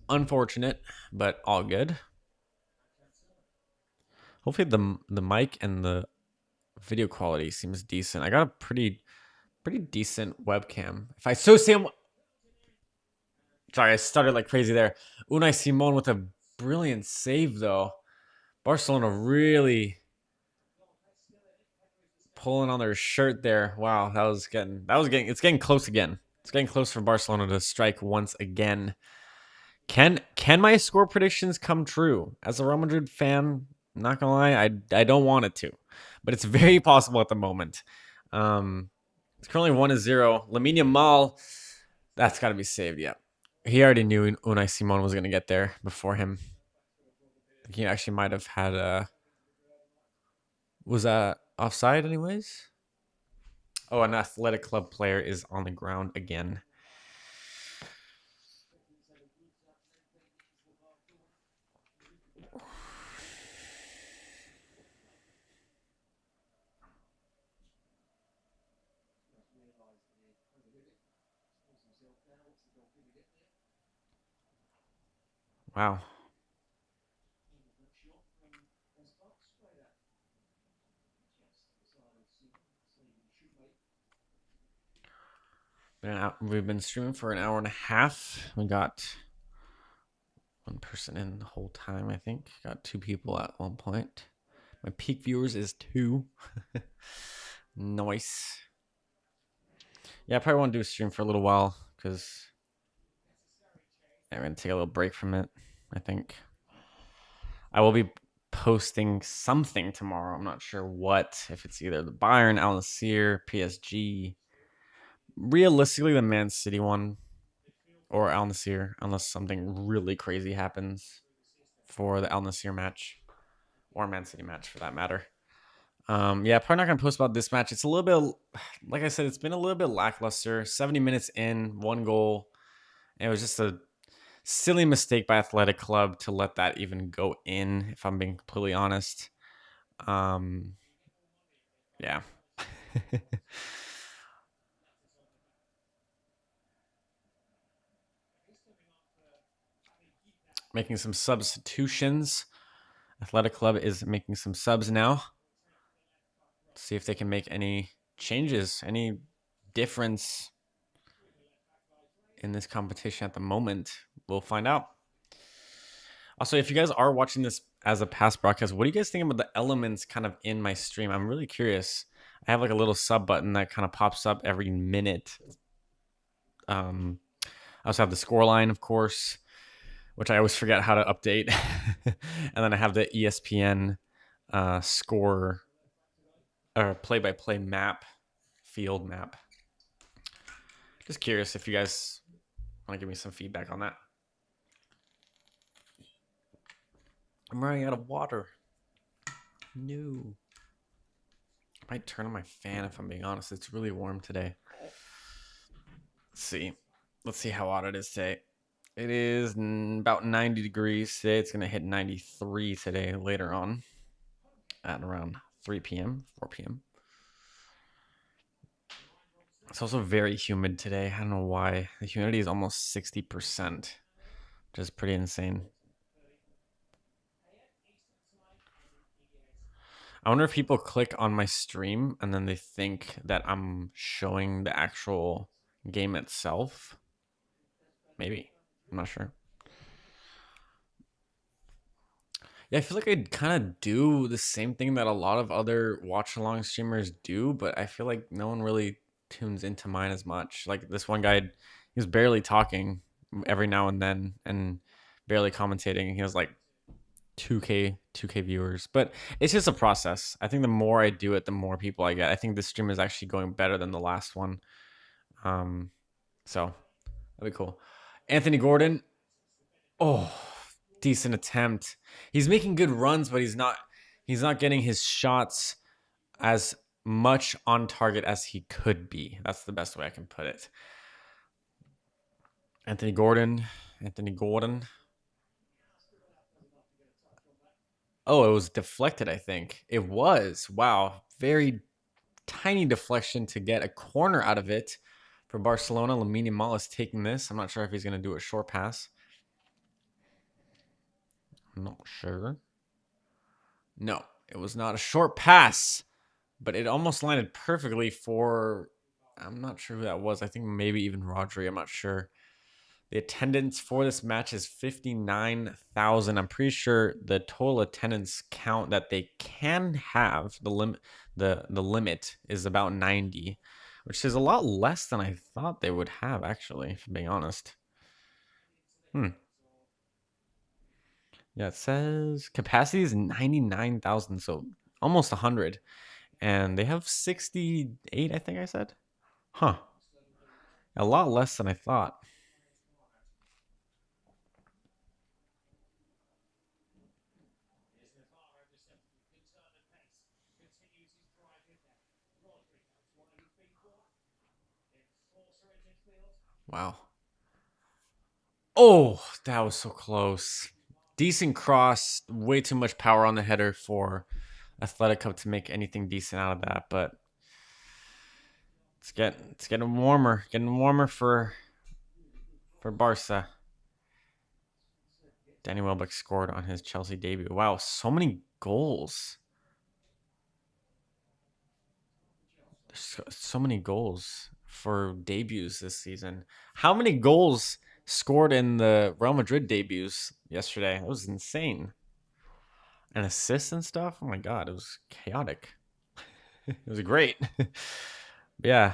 unfortunate, but all good. Hopefully the mic and the video quality seems decent. I got a pretty decent webcam. If I so say, sorry, I started like crazy there. Unai Simon with a brilliant save though. Barcelona really pulling on their shirt there. Wow, it's getting close again. It's getting close for Barcelona to strike once again. Can my score predictions come true? As a Real Madrid fan, not gonna lie, I don't want it to, but it's very possible at the moment. It's currently 1-0. Lamine Yamal, that's got to be saved. Yeah, he already knew Unai Simon was gonna get there before him. He actually might have had a. Was that offside, anyways? Oh, an Athletic Club player is on the ground again. Wow. We've been streaming for an hour and a half. We got one person in the whole time, I think. Got two people at one point. My peak viewers is 2. Nice. Yeah, I probably won't do a stream for a little while because I'm going to take a little break from it, I think. I will be posting something tomorrow. I'm not sure what. If it's either the Bayern, Al Nassr, PSG. Realistically, the Man City one or Al Nassr, unless something really crazy happens for the Al Nassr match or Man City match for that matter. Yeah, probably not gonna post about this match. It's a little bit, like I said, it's been a little bit lackluster. 70 minutes in, 1 goal. And it was just a silly mistake by Athletic Club to let that even go in. If I'm being completely honest, um, yeah. Making some substitutions. Athletic Club is making some subs now. See if they can make any changes, any difference in this competition at the moment. We'll find out. Also, if you guys are watching this as a past broadcast, what do you guys think about the elements kind of in my stream? I'm really curious. I have like a little sub button that kind of pops up every minute. I also have the score line, of course, which I always forget how to update. And then I have the ESPN score or play-by-play map, field map. Just curious if you guys want to give me some feedback on that. I'm running out of water. No. I might turn on my fan if I'm being honest. It's really warm today. Let's see. Let's see how hot it is today. It is about 90 degrees today. It's going to hit 93 today later on at around 3 p.m., 4 p.m. It's also very humid today. I don't know why. The humidity is almost 60%, which is pretty insane. I wonder if people click on my stream and then they think that I'm showing the actual game itself. Maybe. I'm not sure. Yeah, I feel like I kind of do the same thing that a lot of other watch along streamers do, but I feel like no one really tunes into mine as much. Like this one guy, he was barely talking every now and then and barely commentating. He was like 2K viewers, but it's just a process. I think the more I do it, the more people I get. I think this stream is actually going better than the last one. So that'd be cool. Anthony Gordon, oh, decent attempt. He's making good runs, but he's not getting his shots as much on target as he could be. That's the best way I can put it. Anthony Gordon. Oh, it was deflected, I think. It was. Wow. Very tiny deflection to get a corner out of it for Barcelona. Lamine Yamal is taking this. I'm not sure if he's going to do a short pass. I'm not sure. No, it was not a short pass, but it almost landed perfectly for. I'm not sure who that was. I think maybe even Rodri. I'm not sure. The attendance for this match is 59,000. I'm pretty sure the total attendance count that they can have, the limit is about 90, which is a lot less than I thought they would have, actually, if I'm being honest. Yeah, it says capacity is 99,000, so almost 100. And they have 68, I think I said. Huh. A lot less than I thought. Wow. Oh, that was so close. Decent cross. Way too much power on the header for Athletic Cup to make anything decent out of that. But it's getting warmer. Getting warmer for Barca. Danny Welbeck scored on his Chelsea debut. Wow, so many goals. There's so many goals for debuts this season. How many goals scored in the Real Madrid debuts yesterday? It was insane. And assists and stuff. Oh my god, it was chaotic. It was great. Yeah.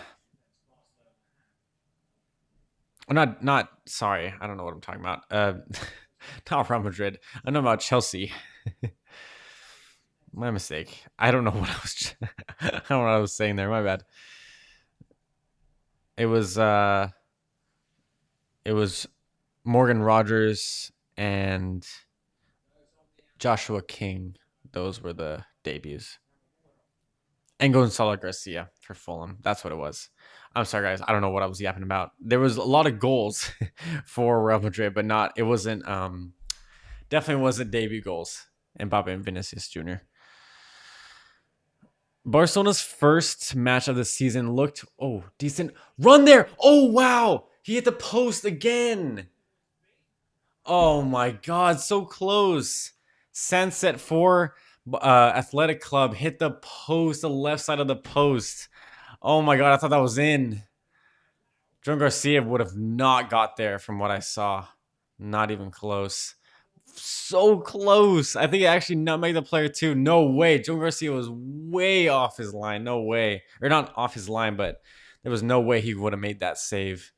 Not sorry. I don't know what I'm talking about. Not Real Madrid. I know about Chelsea. My mistake. I don't know what I was. I don't know what I was saying there. My bad. It was. It was Morgan Rogers and Joshua King. Those were the debuts. And Gonzalo Garcia for Fulham. That's what it was. I'm sorry, guys. I don't know what I was yapping about. There was a lot of goals for Real Madrid, but not. It wasn't. Definitely wasn't debut goals. Mbappe and Vinicius Jr. Barcelona's first match of the season looked decent. Run there! Oh wow! He hit the post again. Oh my god, so close. Sunset for Athletic Club hit the post, the left side of the post. Oh my god, I thought that was in. John Garcia would have not got there from what I saw. Not even close. So close. I think it actually nutmegged the player too. No way. John Garcia was way off his line. No way. Or not off his line, but there was no way he would have made that save.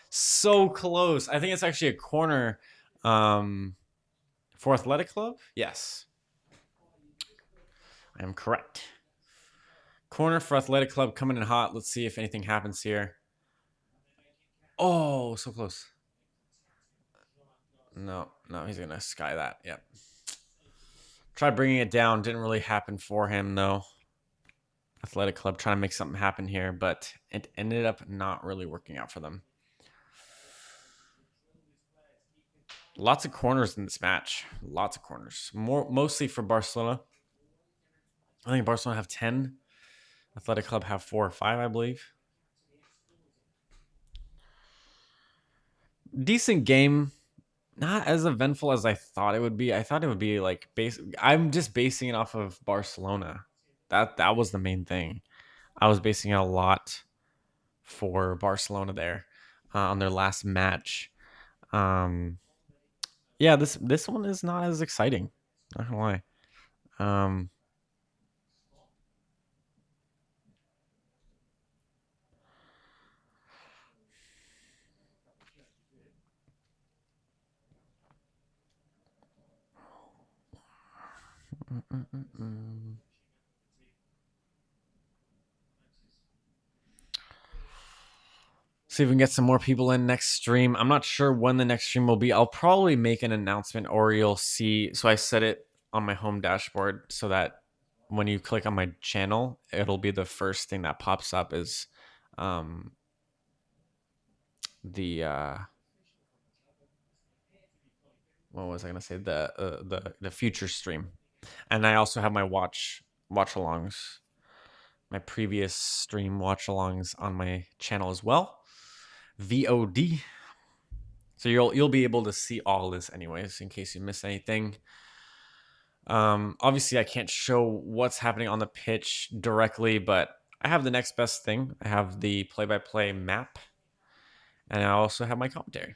So close. I think it's actually a corner for Athletic Club. Yes. I am correct. Corner for Athletic Club coming in hot. Let's see if anything happens here. Oh, so close. No, he's going to sky that. Yep. Tried bringing it down. Didn't really happen for him, though. Athletic Club trying to make something happen here, but it ended up not really working out for them. Lots of corners in this match. Lots of corners. Mostly for Barcelona. I think Barcelona have 10. Athletic Club have 4 or 5, I believe. Decent game. Not as eventful as I thought it would be. I thought it would be like I'm just basing it off of Barcelona. That was the main thing. I was basing it a lot for Barcelona there on their last match. Yeah, this one is not as exciting. Not gonna lie. Um, See if we can get some more people in next stream. I'm not sure when the next stream will be. I'll probably make an announcement or you'll see. So I set it on my home dashboard so that when you click on my channel, it'll be the first thing that pops up is the what was I gonna say? The future stream. And I also have my watchalongs, my previous stream watchalongs on my channel as well. VOD. So you'll be able to see all this anyways in case you miss anything. Obviously I can't show what's happening on the pitch directly, but I have the next best thing. I have the play-by-play map, and I also have my commentary.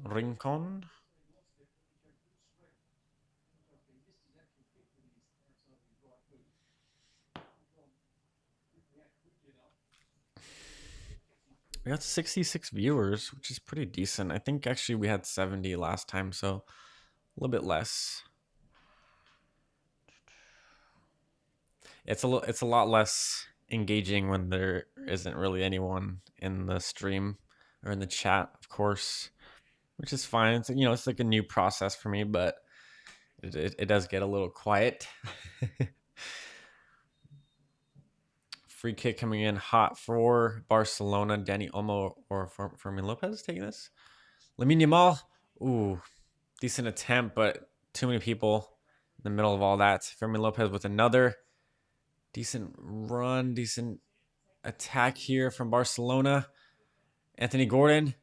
Rincon. We got 66 viewers, which is pretty decent. I think actually we had 70 last time, so a little bit less. It's a lot less engaging when there isn't really anyone in the stream or in the chat, of course, which is fine. It's it's like a new process for me, but it does get a little quiet. Free kick coming in hot for Barcelona. Danny Olmo or Fermin Lopez taking this. Lamine Yamal. Ooh, decent attempt, but too many people in the middle of all that. Fermin Lopez with another decent run, decent attack here from Barcelona. Anthony Gordon.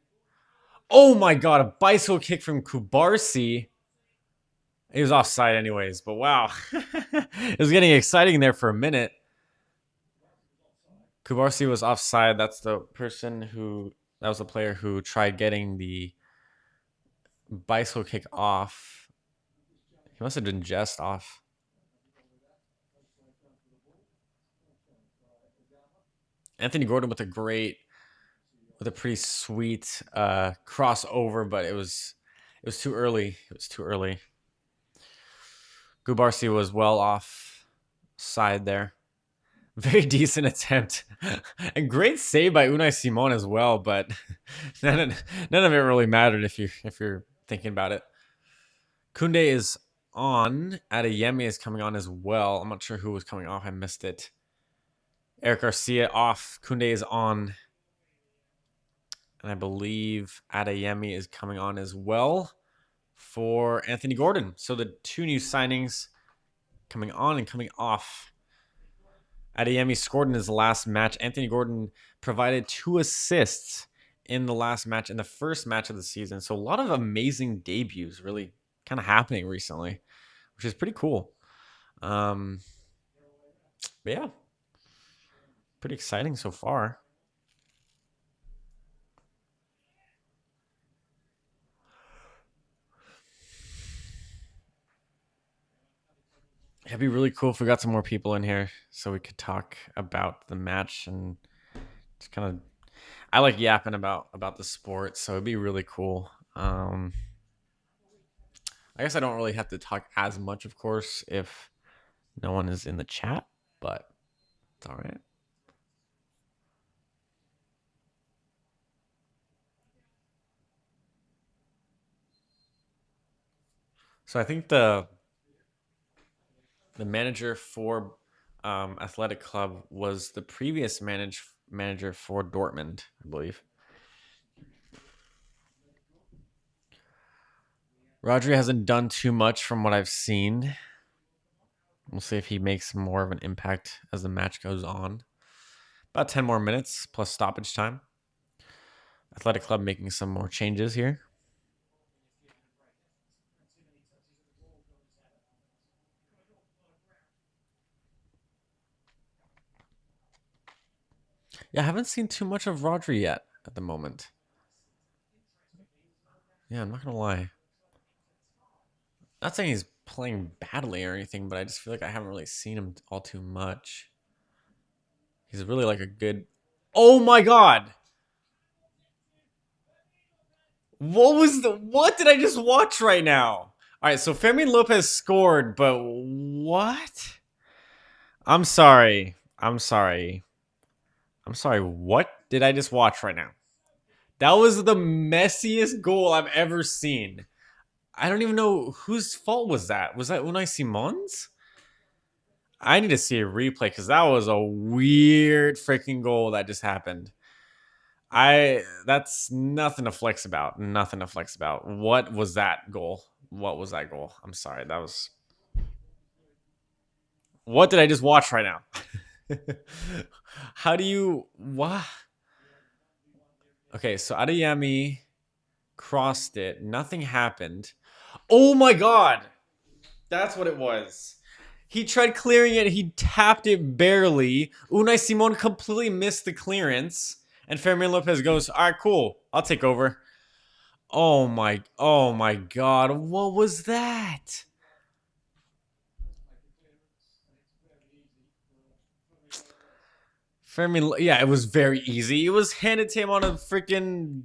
Oh my god, a bicycle kick from Kubarsi. He was offside anyways, but wow. It was getting exciting there for a minute. Kubarsi was offside. That's the person who, that was the player who tried getting the bicycle kick off. He must have been just off. Anthony Gordon with a pretty sweet crossover, but it was too early. It was too early. Kubarsi was well off side there. Very decent attempt. And great save by Unai Simon as well, but none of it really mattered if you're thinking about it. Koundé is on. Adeyemi is coming on as well. I'm not sure who was coming off. I missed it. Eric Garcia off. Koundé is on. And I believe Adeyemi is coming on as well for Anthony Gordon. So the two new signings coming on and coming off. Adeyemi scored in his last match. Anthony Gordon provided 2 assists in the last match, in the first match of the season. So a lot of amazing debuts really kind of happening recently, which is pretty cool. But yeah, pretty exciting so far. It'd be really cool if we got some more people in here so we could talk about the match and just kind of. I like yapping about the sport, so it'd be really cool. I guess I don't really have to talk as much, of course, if no one is in the chat, but it's all right. So I think the manager for Athletic Club was the previous manager for Dortmund, I believe. Rodri hasn't done too much from what I've seen. We'll see if he makes more of an impact as the match goes on. About 10 more minutes plus stoppage time. Athletic Club making some more changes here. Yeah, I haven't seen too much of Rodri yet at the moment. Yeah, I'm not going to lie. Not saying he's playing badly or anything, but I just feel like I haven't really seen him all too much. He's really like a good. Oh my god! What did I just watch right now? All right, so Fermin Lopez scored, but what? I'm sorry. I'm sorry. I'm sorry. What did I just watch right now? That was the messiest goal I've ever seen. I don't even know whose fault was that. Was that Unai Simon's? I need to see a replay because that was a weird freaking goal that just happened. That's nothing to flex about. Nothing to flex about. What was that goal? What was that goal? I'm sorry. That was. What did I just watch right now? How do you what? Okay, so Adeyemi crossed it. Nothing happened. Oh my god. That's what it was. He tried clearing it. He tapped it barely. Unai Simon completely missed the clearance. And Fermin Lopez goes, all right, cool. I'll take over. Oh my god. What was that? Fermin, yeah, it was very easy. It was handed to him on a freaking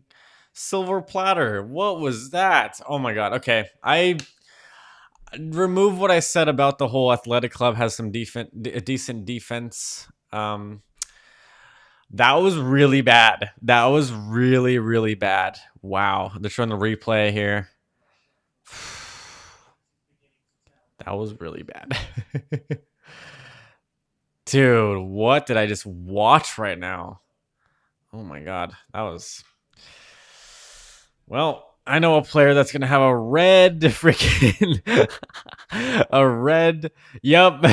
silver platter. What was that? Oh my god. Okay. I remove what I said about the whole Athletic Club has some decent defense. That was really bad. That was really, really bad. Wow. They're showing the replay here. That was really bad. Dude, what did I just watch right now? Oh my god. That was. Well, I know a player that's going to have a red freaking. A red. Yep.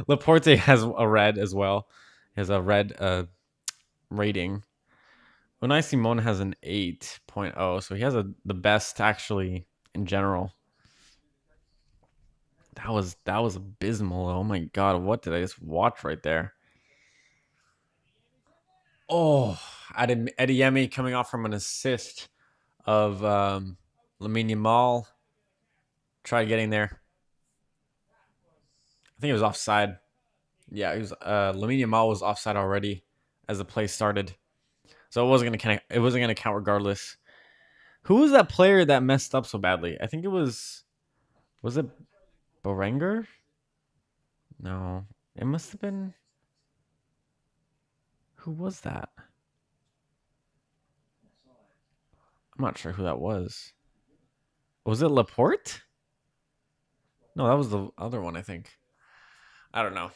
Laporte has a red as well. He has a red rating. Unai Simon has an 8.0, so he has the best actually in general. That was abysmal. Oh my god, what did I just watch right there? Oh, Adeyemi coming off from an assist of Lamine Yamal. Try getting there. I think it was offside. Yeah, he was. Lamine Yamal was offside already as the play started, so it wasn't gonna count regardless. Who was that player that messed up so badly? I think it was. Was it Berenger? No, it must have been. Who was that? I'm not sure who that was. Was it Laporte? No, that was the other one. I think. I don't know.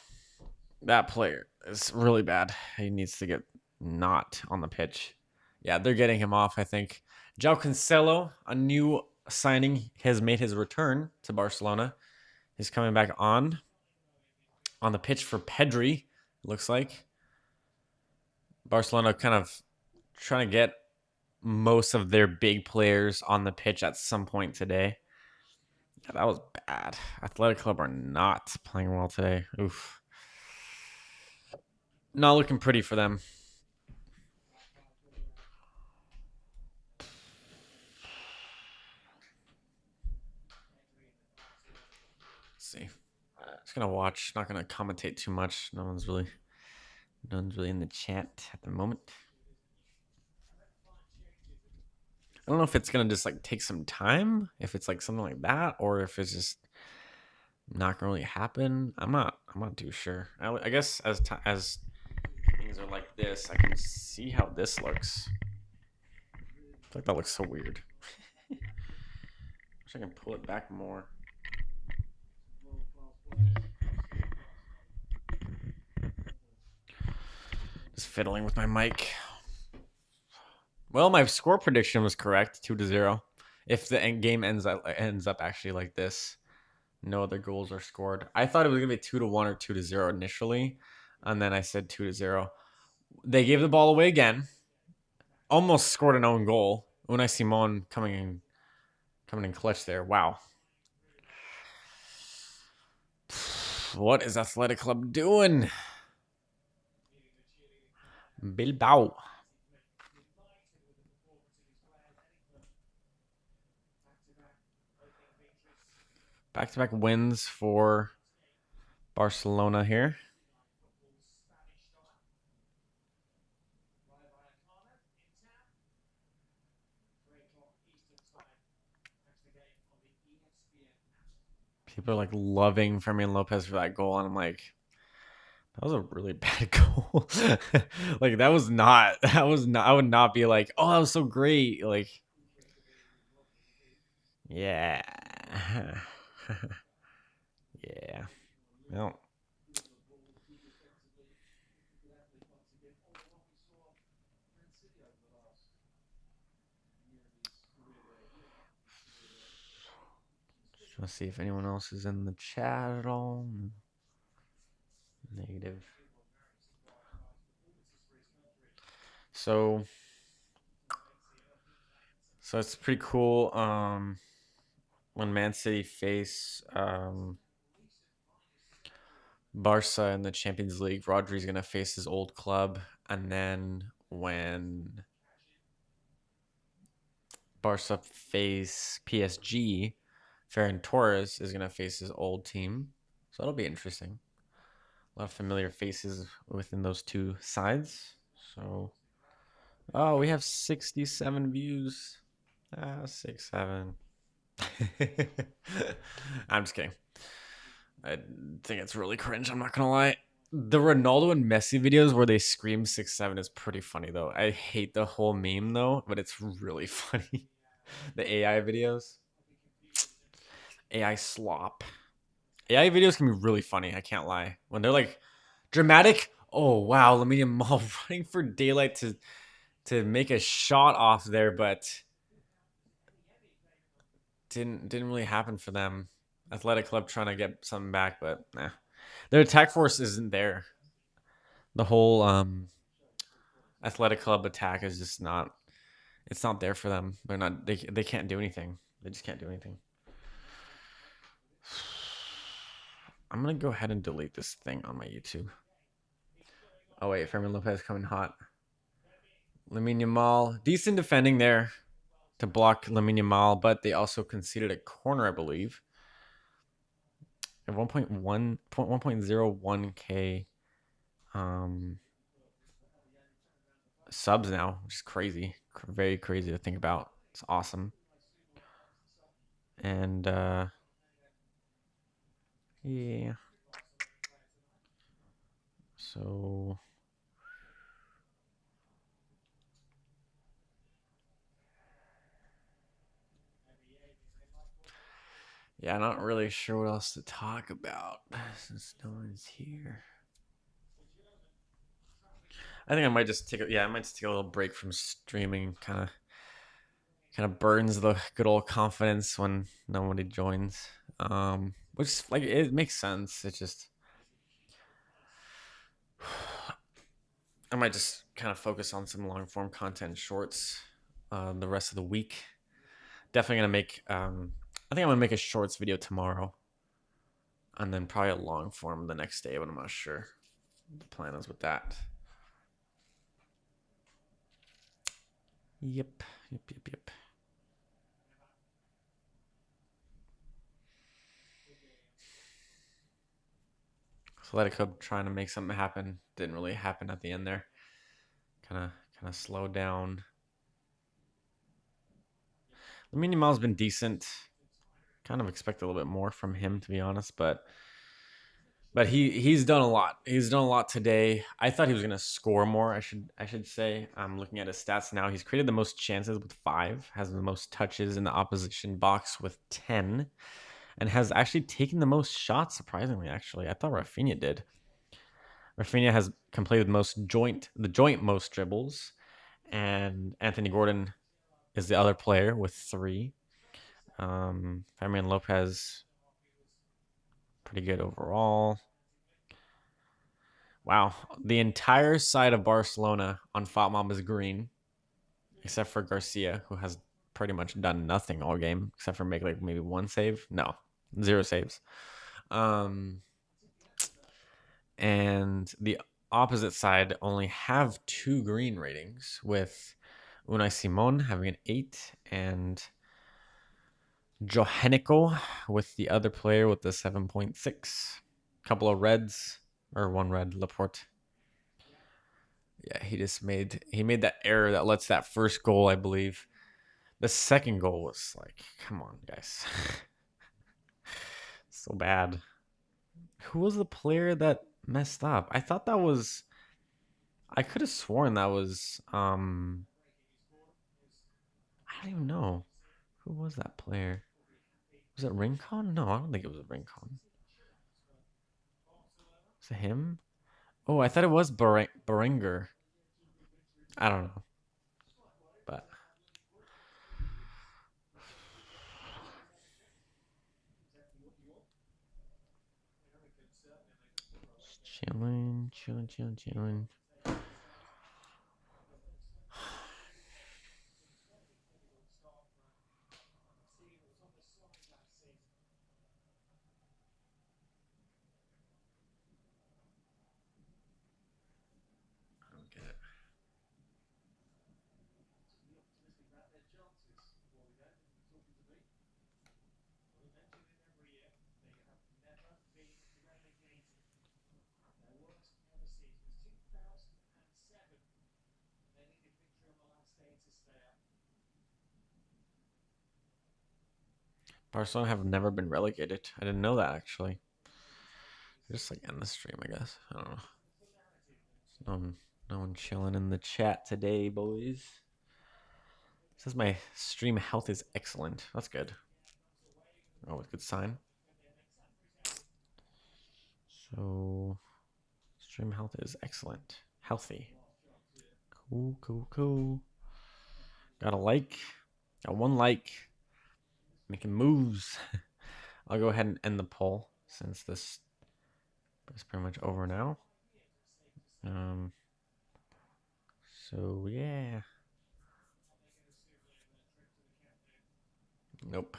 That player is really bad. He needs to get not on the pitch. Yeah, they're getting him off, I think. João Cancelo, a new signing, has made his return to Barcelona. He's coming back on the pitch for Pedri, looks like. Barcelona kind of trying to get most of their big players on the pitch at some point today. Yeah, that was bad. Athletic Club are not playing well today. Oof. Not looking pretty for them. Let's see. Just gonna watch. Not gonna commentate too much. No one's really in the chat at the moment. I don't know if it's gonna just like take some time, if it's like something like that, or if it's just not gonna really happen. I'm not too sure. I guess as things are like this, I can see how this looks. I feel like that looks so weird. Wish I can pull it back more. Just fiddling with my mic. Well, my score prediction was correct, 2-0. If the end game ends up actually like this, no other goals are scored. I thought it was gonna be 2-1 or 2-0 initially, and then I said 2-0. They gave the ball away again. Almost scored an own goal. Unai Simon coming in clutch there. Wow. What is Athletic Club doing? Bilbao. Back-to-back wins for Barcelona here. People are like loving Fermin Lopez for that goal, and I'm like, that was a really bad goal. Like that was not. I would not be like, oh, that was so great. Like, yeah, yeah. Well, just want to see if anyone else is in the chat at all. Negative. So it's pretty cool. When Man City face Barça in the Champions League, Rodri's gonna face his old club, and then when Barça face PSG, Ferran Torres is gonna face his old team, so that'll be interesting. A lot of familiar faces within those two sides. So, oh, we have 67 views. 6, 7. I'm just kidding. I think it's really cringe. I'm not gonna lie. The Ronaldo and Messi videos where they scream 6, 7 is pretty funny though. I hate the whole meme though, but it's really funny. The AI videos, AI slop. AI videos can be really funny. I can't lie. When they're like dramatic. Oh wow, Lamine Yamal running for daylight to make a shot off there, but didn't really happen for them. Athletic Club trying to get something back, but nah. Their attack force isn't there. The whole Athletic Club attack is just not. It's not there for them. They're not. They can't do anything. They just can't do anything. I'm gonna go ahead and delete this thing on my YouTube. Oh wait, Fermin Lopez coming hot. Lamine Yamal, decent defending there to block Lamine Yamal, but they also conceded a corner, I believe. At 1.01k subs now, which is crazy, very crazy to think about. It's awesome. And yeah, so yeah, not really sure what else to talk about since no one's here. I think I might just take I might just take a little break from streaming. Kind of burns the good old confidence when nobody joins. Which like it makes sense. It's just I might just kind of focus on some long form content shorts the rest of the week. Definitely gonna make I think I'm gonna make a shorts video tomorrow, and then probably a long form the next day, but I'm not sure the plan is with that. Yep. Athletic Club trying to make something happen. Didn't really happen at the end there. Kind of slowed down. Lamine Yamal's been decent. Kind of expect a little bit more from him, to be honest, but he's done a lot. He's done a lot today. I thought he was gonna score more. I should say. I'm looking at his stats now. He's created the most chances with 5, has the most touches in the opposition box with 10, and has actually taken the most shots. Surprisingly, actually, I thought Rafinha did. Rafinha has completed the joint most dribbles, and Anthony Gordon is the other player with 3. Fermin Lopez, pretty good overall. Wow, the entire side of Barcelona on FOTMOB is green, except for Garcia, who has pretty much done nothing all game, except for make like maybe 1 save. No, 0 saves. And the opposite side only have 2 green ratings, with Unai Simon having an 8 and Johanico with the other player with the 7.6. Couple of reds, or 1 red, Laporte. Yeah, he made that error that lets that first goal, I believe. The second goal was like, come on, guys. So bad. Who was the player that messed up? I thought that was I could have sworn that was I don't even know. Who was that player? Was it Rincon? No, I don't think it was Rincon. Was it him? Oh, I thought it was Berenger. I don't know. But chilling. I don't get it. Barcelona have never been relegated. I didn't know that actually. Just like end the stream, I guess. I don't know. No one chilling in the chat today, boys. It says my stream health is excellent. That's good. Oh, good sign. So stream health is excellent. Healthy. Cool. Got a like. Got 1 like. Making moves. I'll go ahead and end the poll since this is pretty much over now. So, yeah. Nope.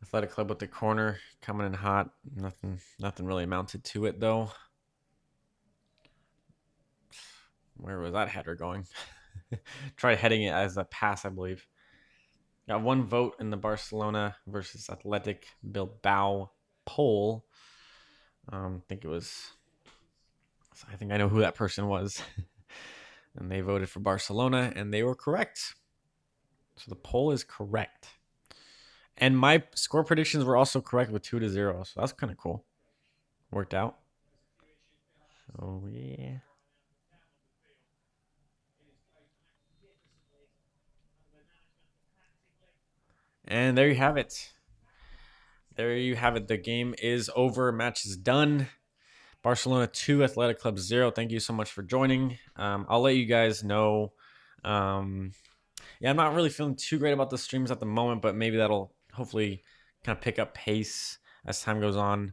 Athletic Club with the corner coming in hot. Nothing really amounted to it though. Where was that header going? Tried heading it as a pass, I believe. Got one vote in the Barcelona versus Athletic Bilbao poll. I think it was. I think I know who that person was. And they voted for Barcelona, and they were correct. So the poll is correct. And my score predictions were also correct with 2-0. So that's kind of cool. Worked out. So yeah. And there you have it. There you have it. The game is over. Match is done. Barcelona 2, Athletic Club 0. Thank you so much for joining. I'll let you guys know. Yeah, I'm not really feeling too great about the streams at the moment, but maybe that'll hopefully kind of pick up pace as time goes on.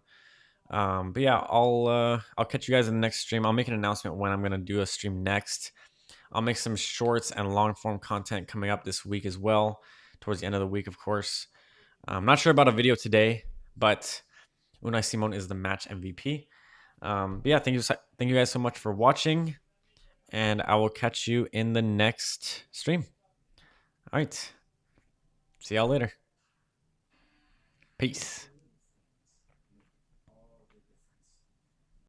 But yeah, I'll catch you guys in the next stream. I'll make an announcement when I'm gonna do a stream next. I'll make some shorts and long form content coming up this week as well, towards the end of the week, of course. I'm not sure about a video today, but Unai Simon is the match MVP. But yeah, thank you guys so much for watching, and I will catch you in the next stream. All right, see y'all later. Peace.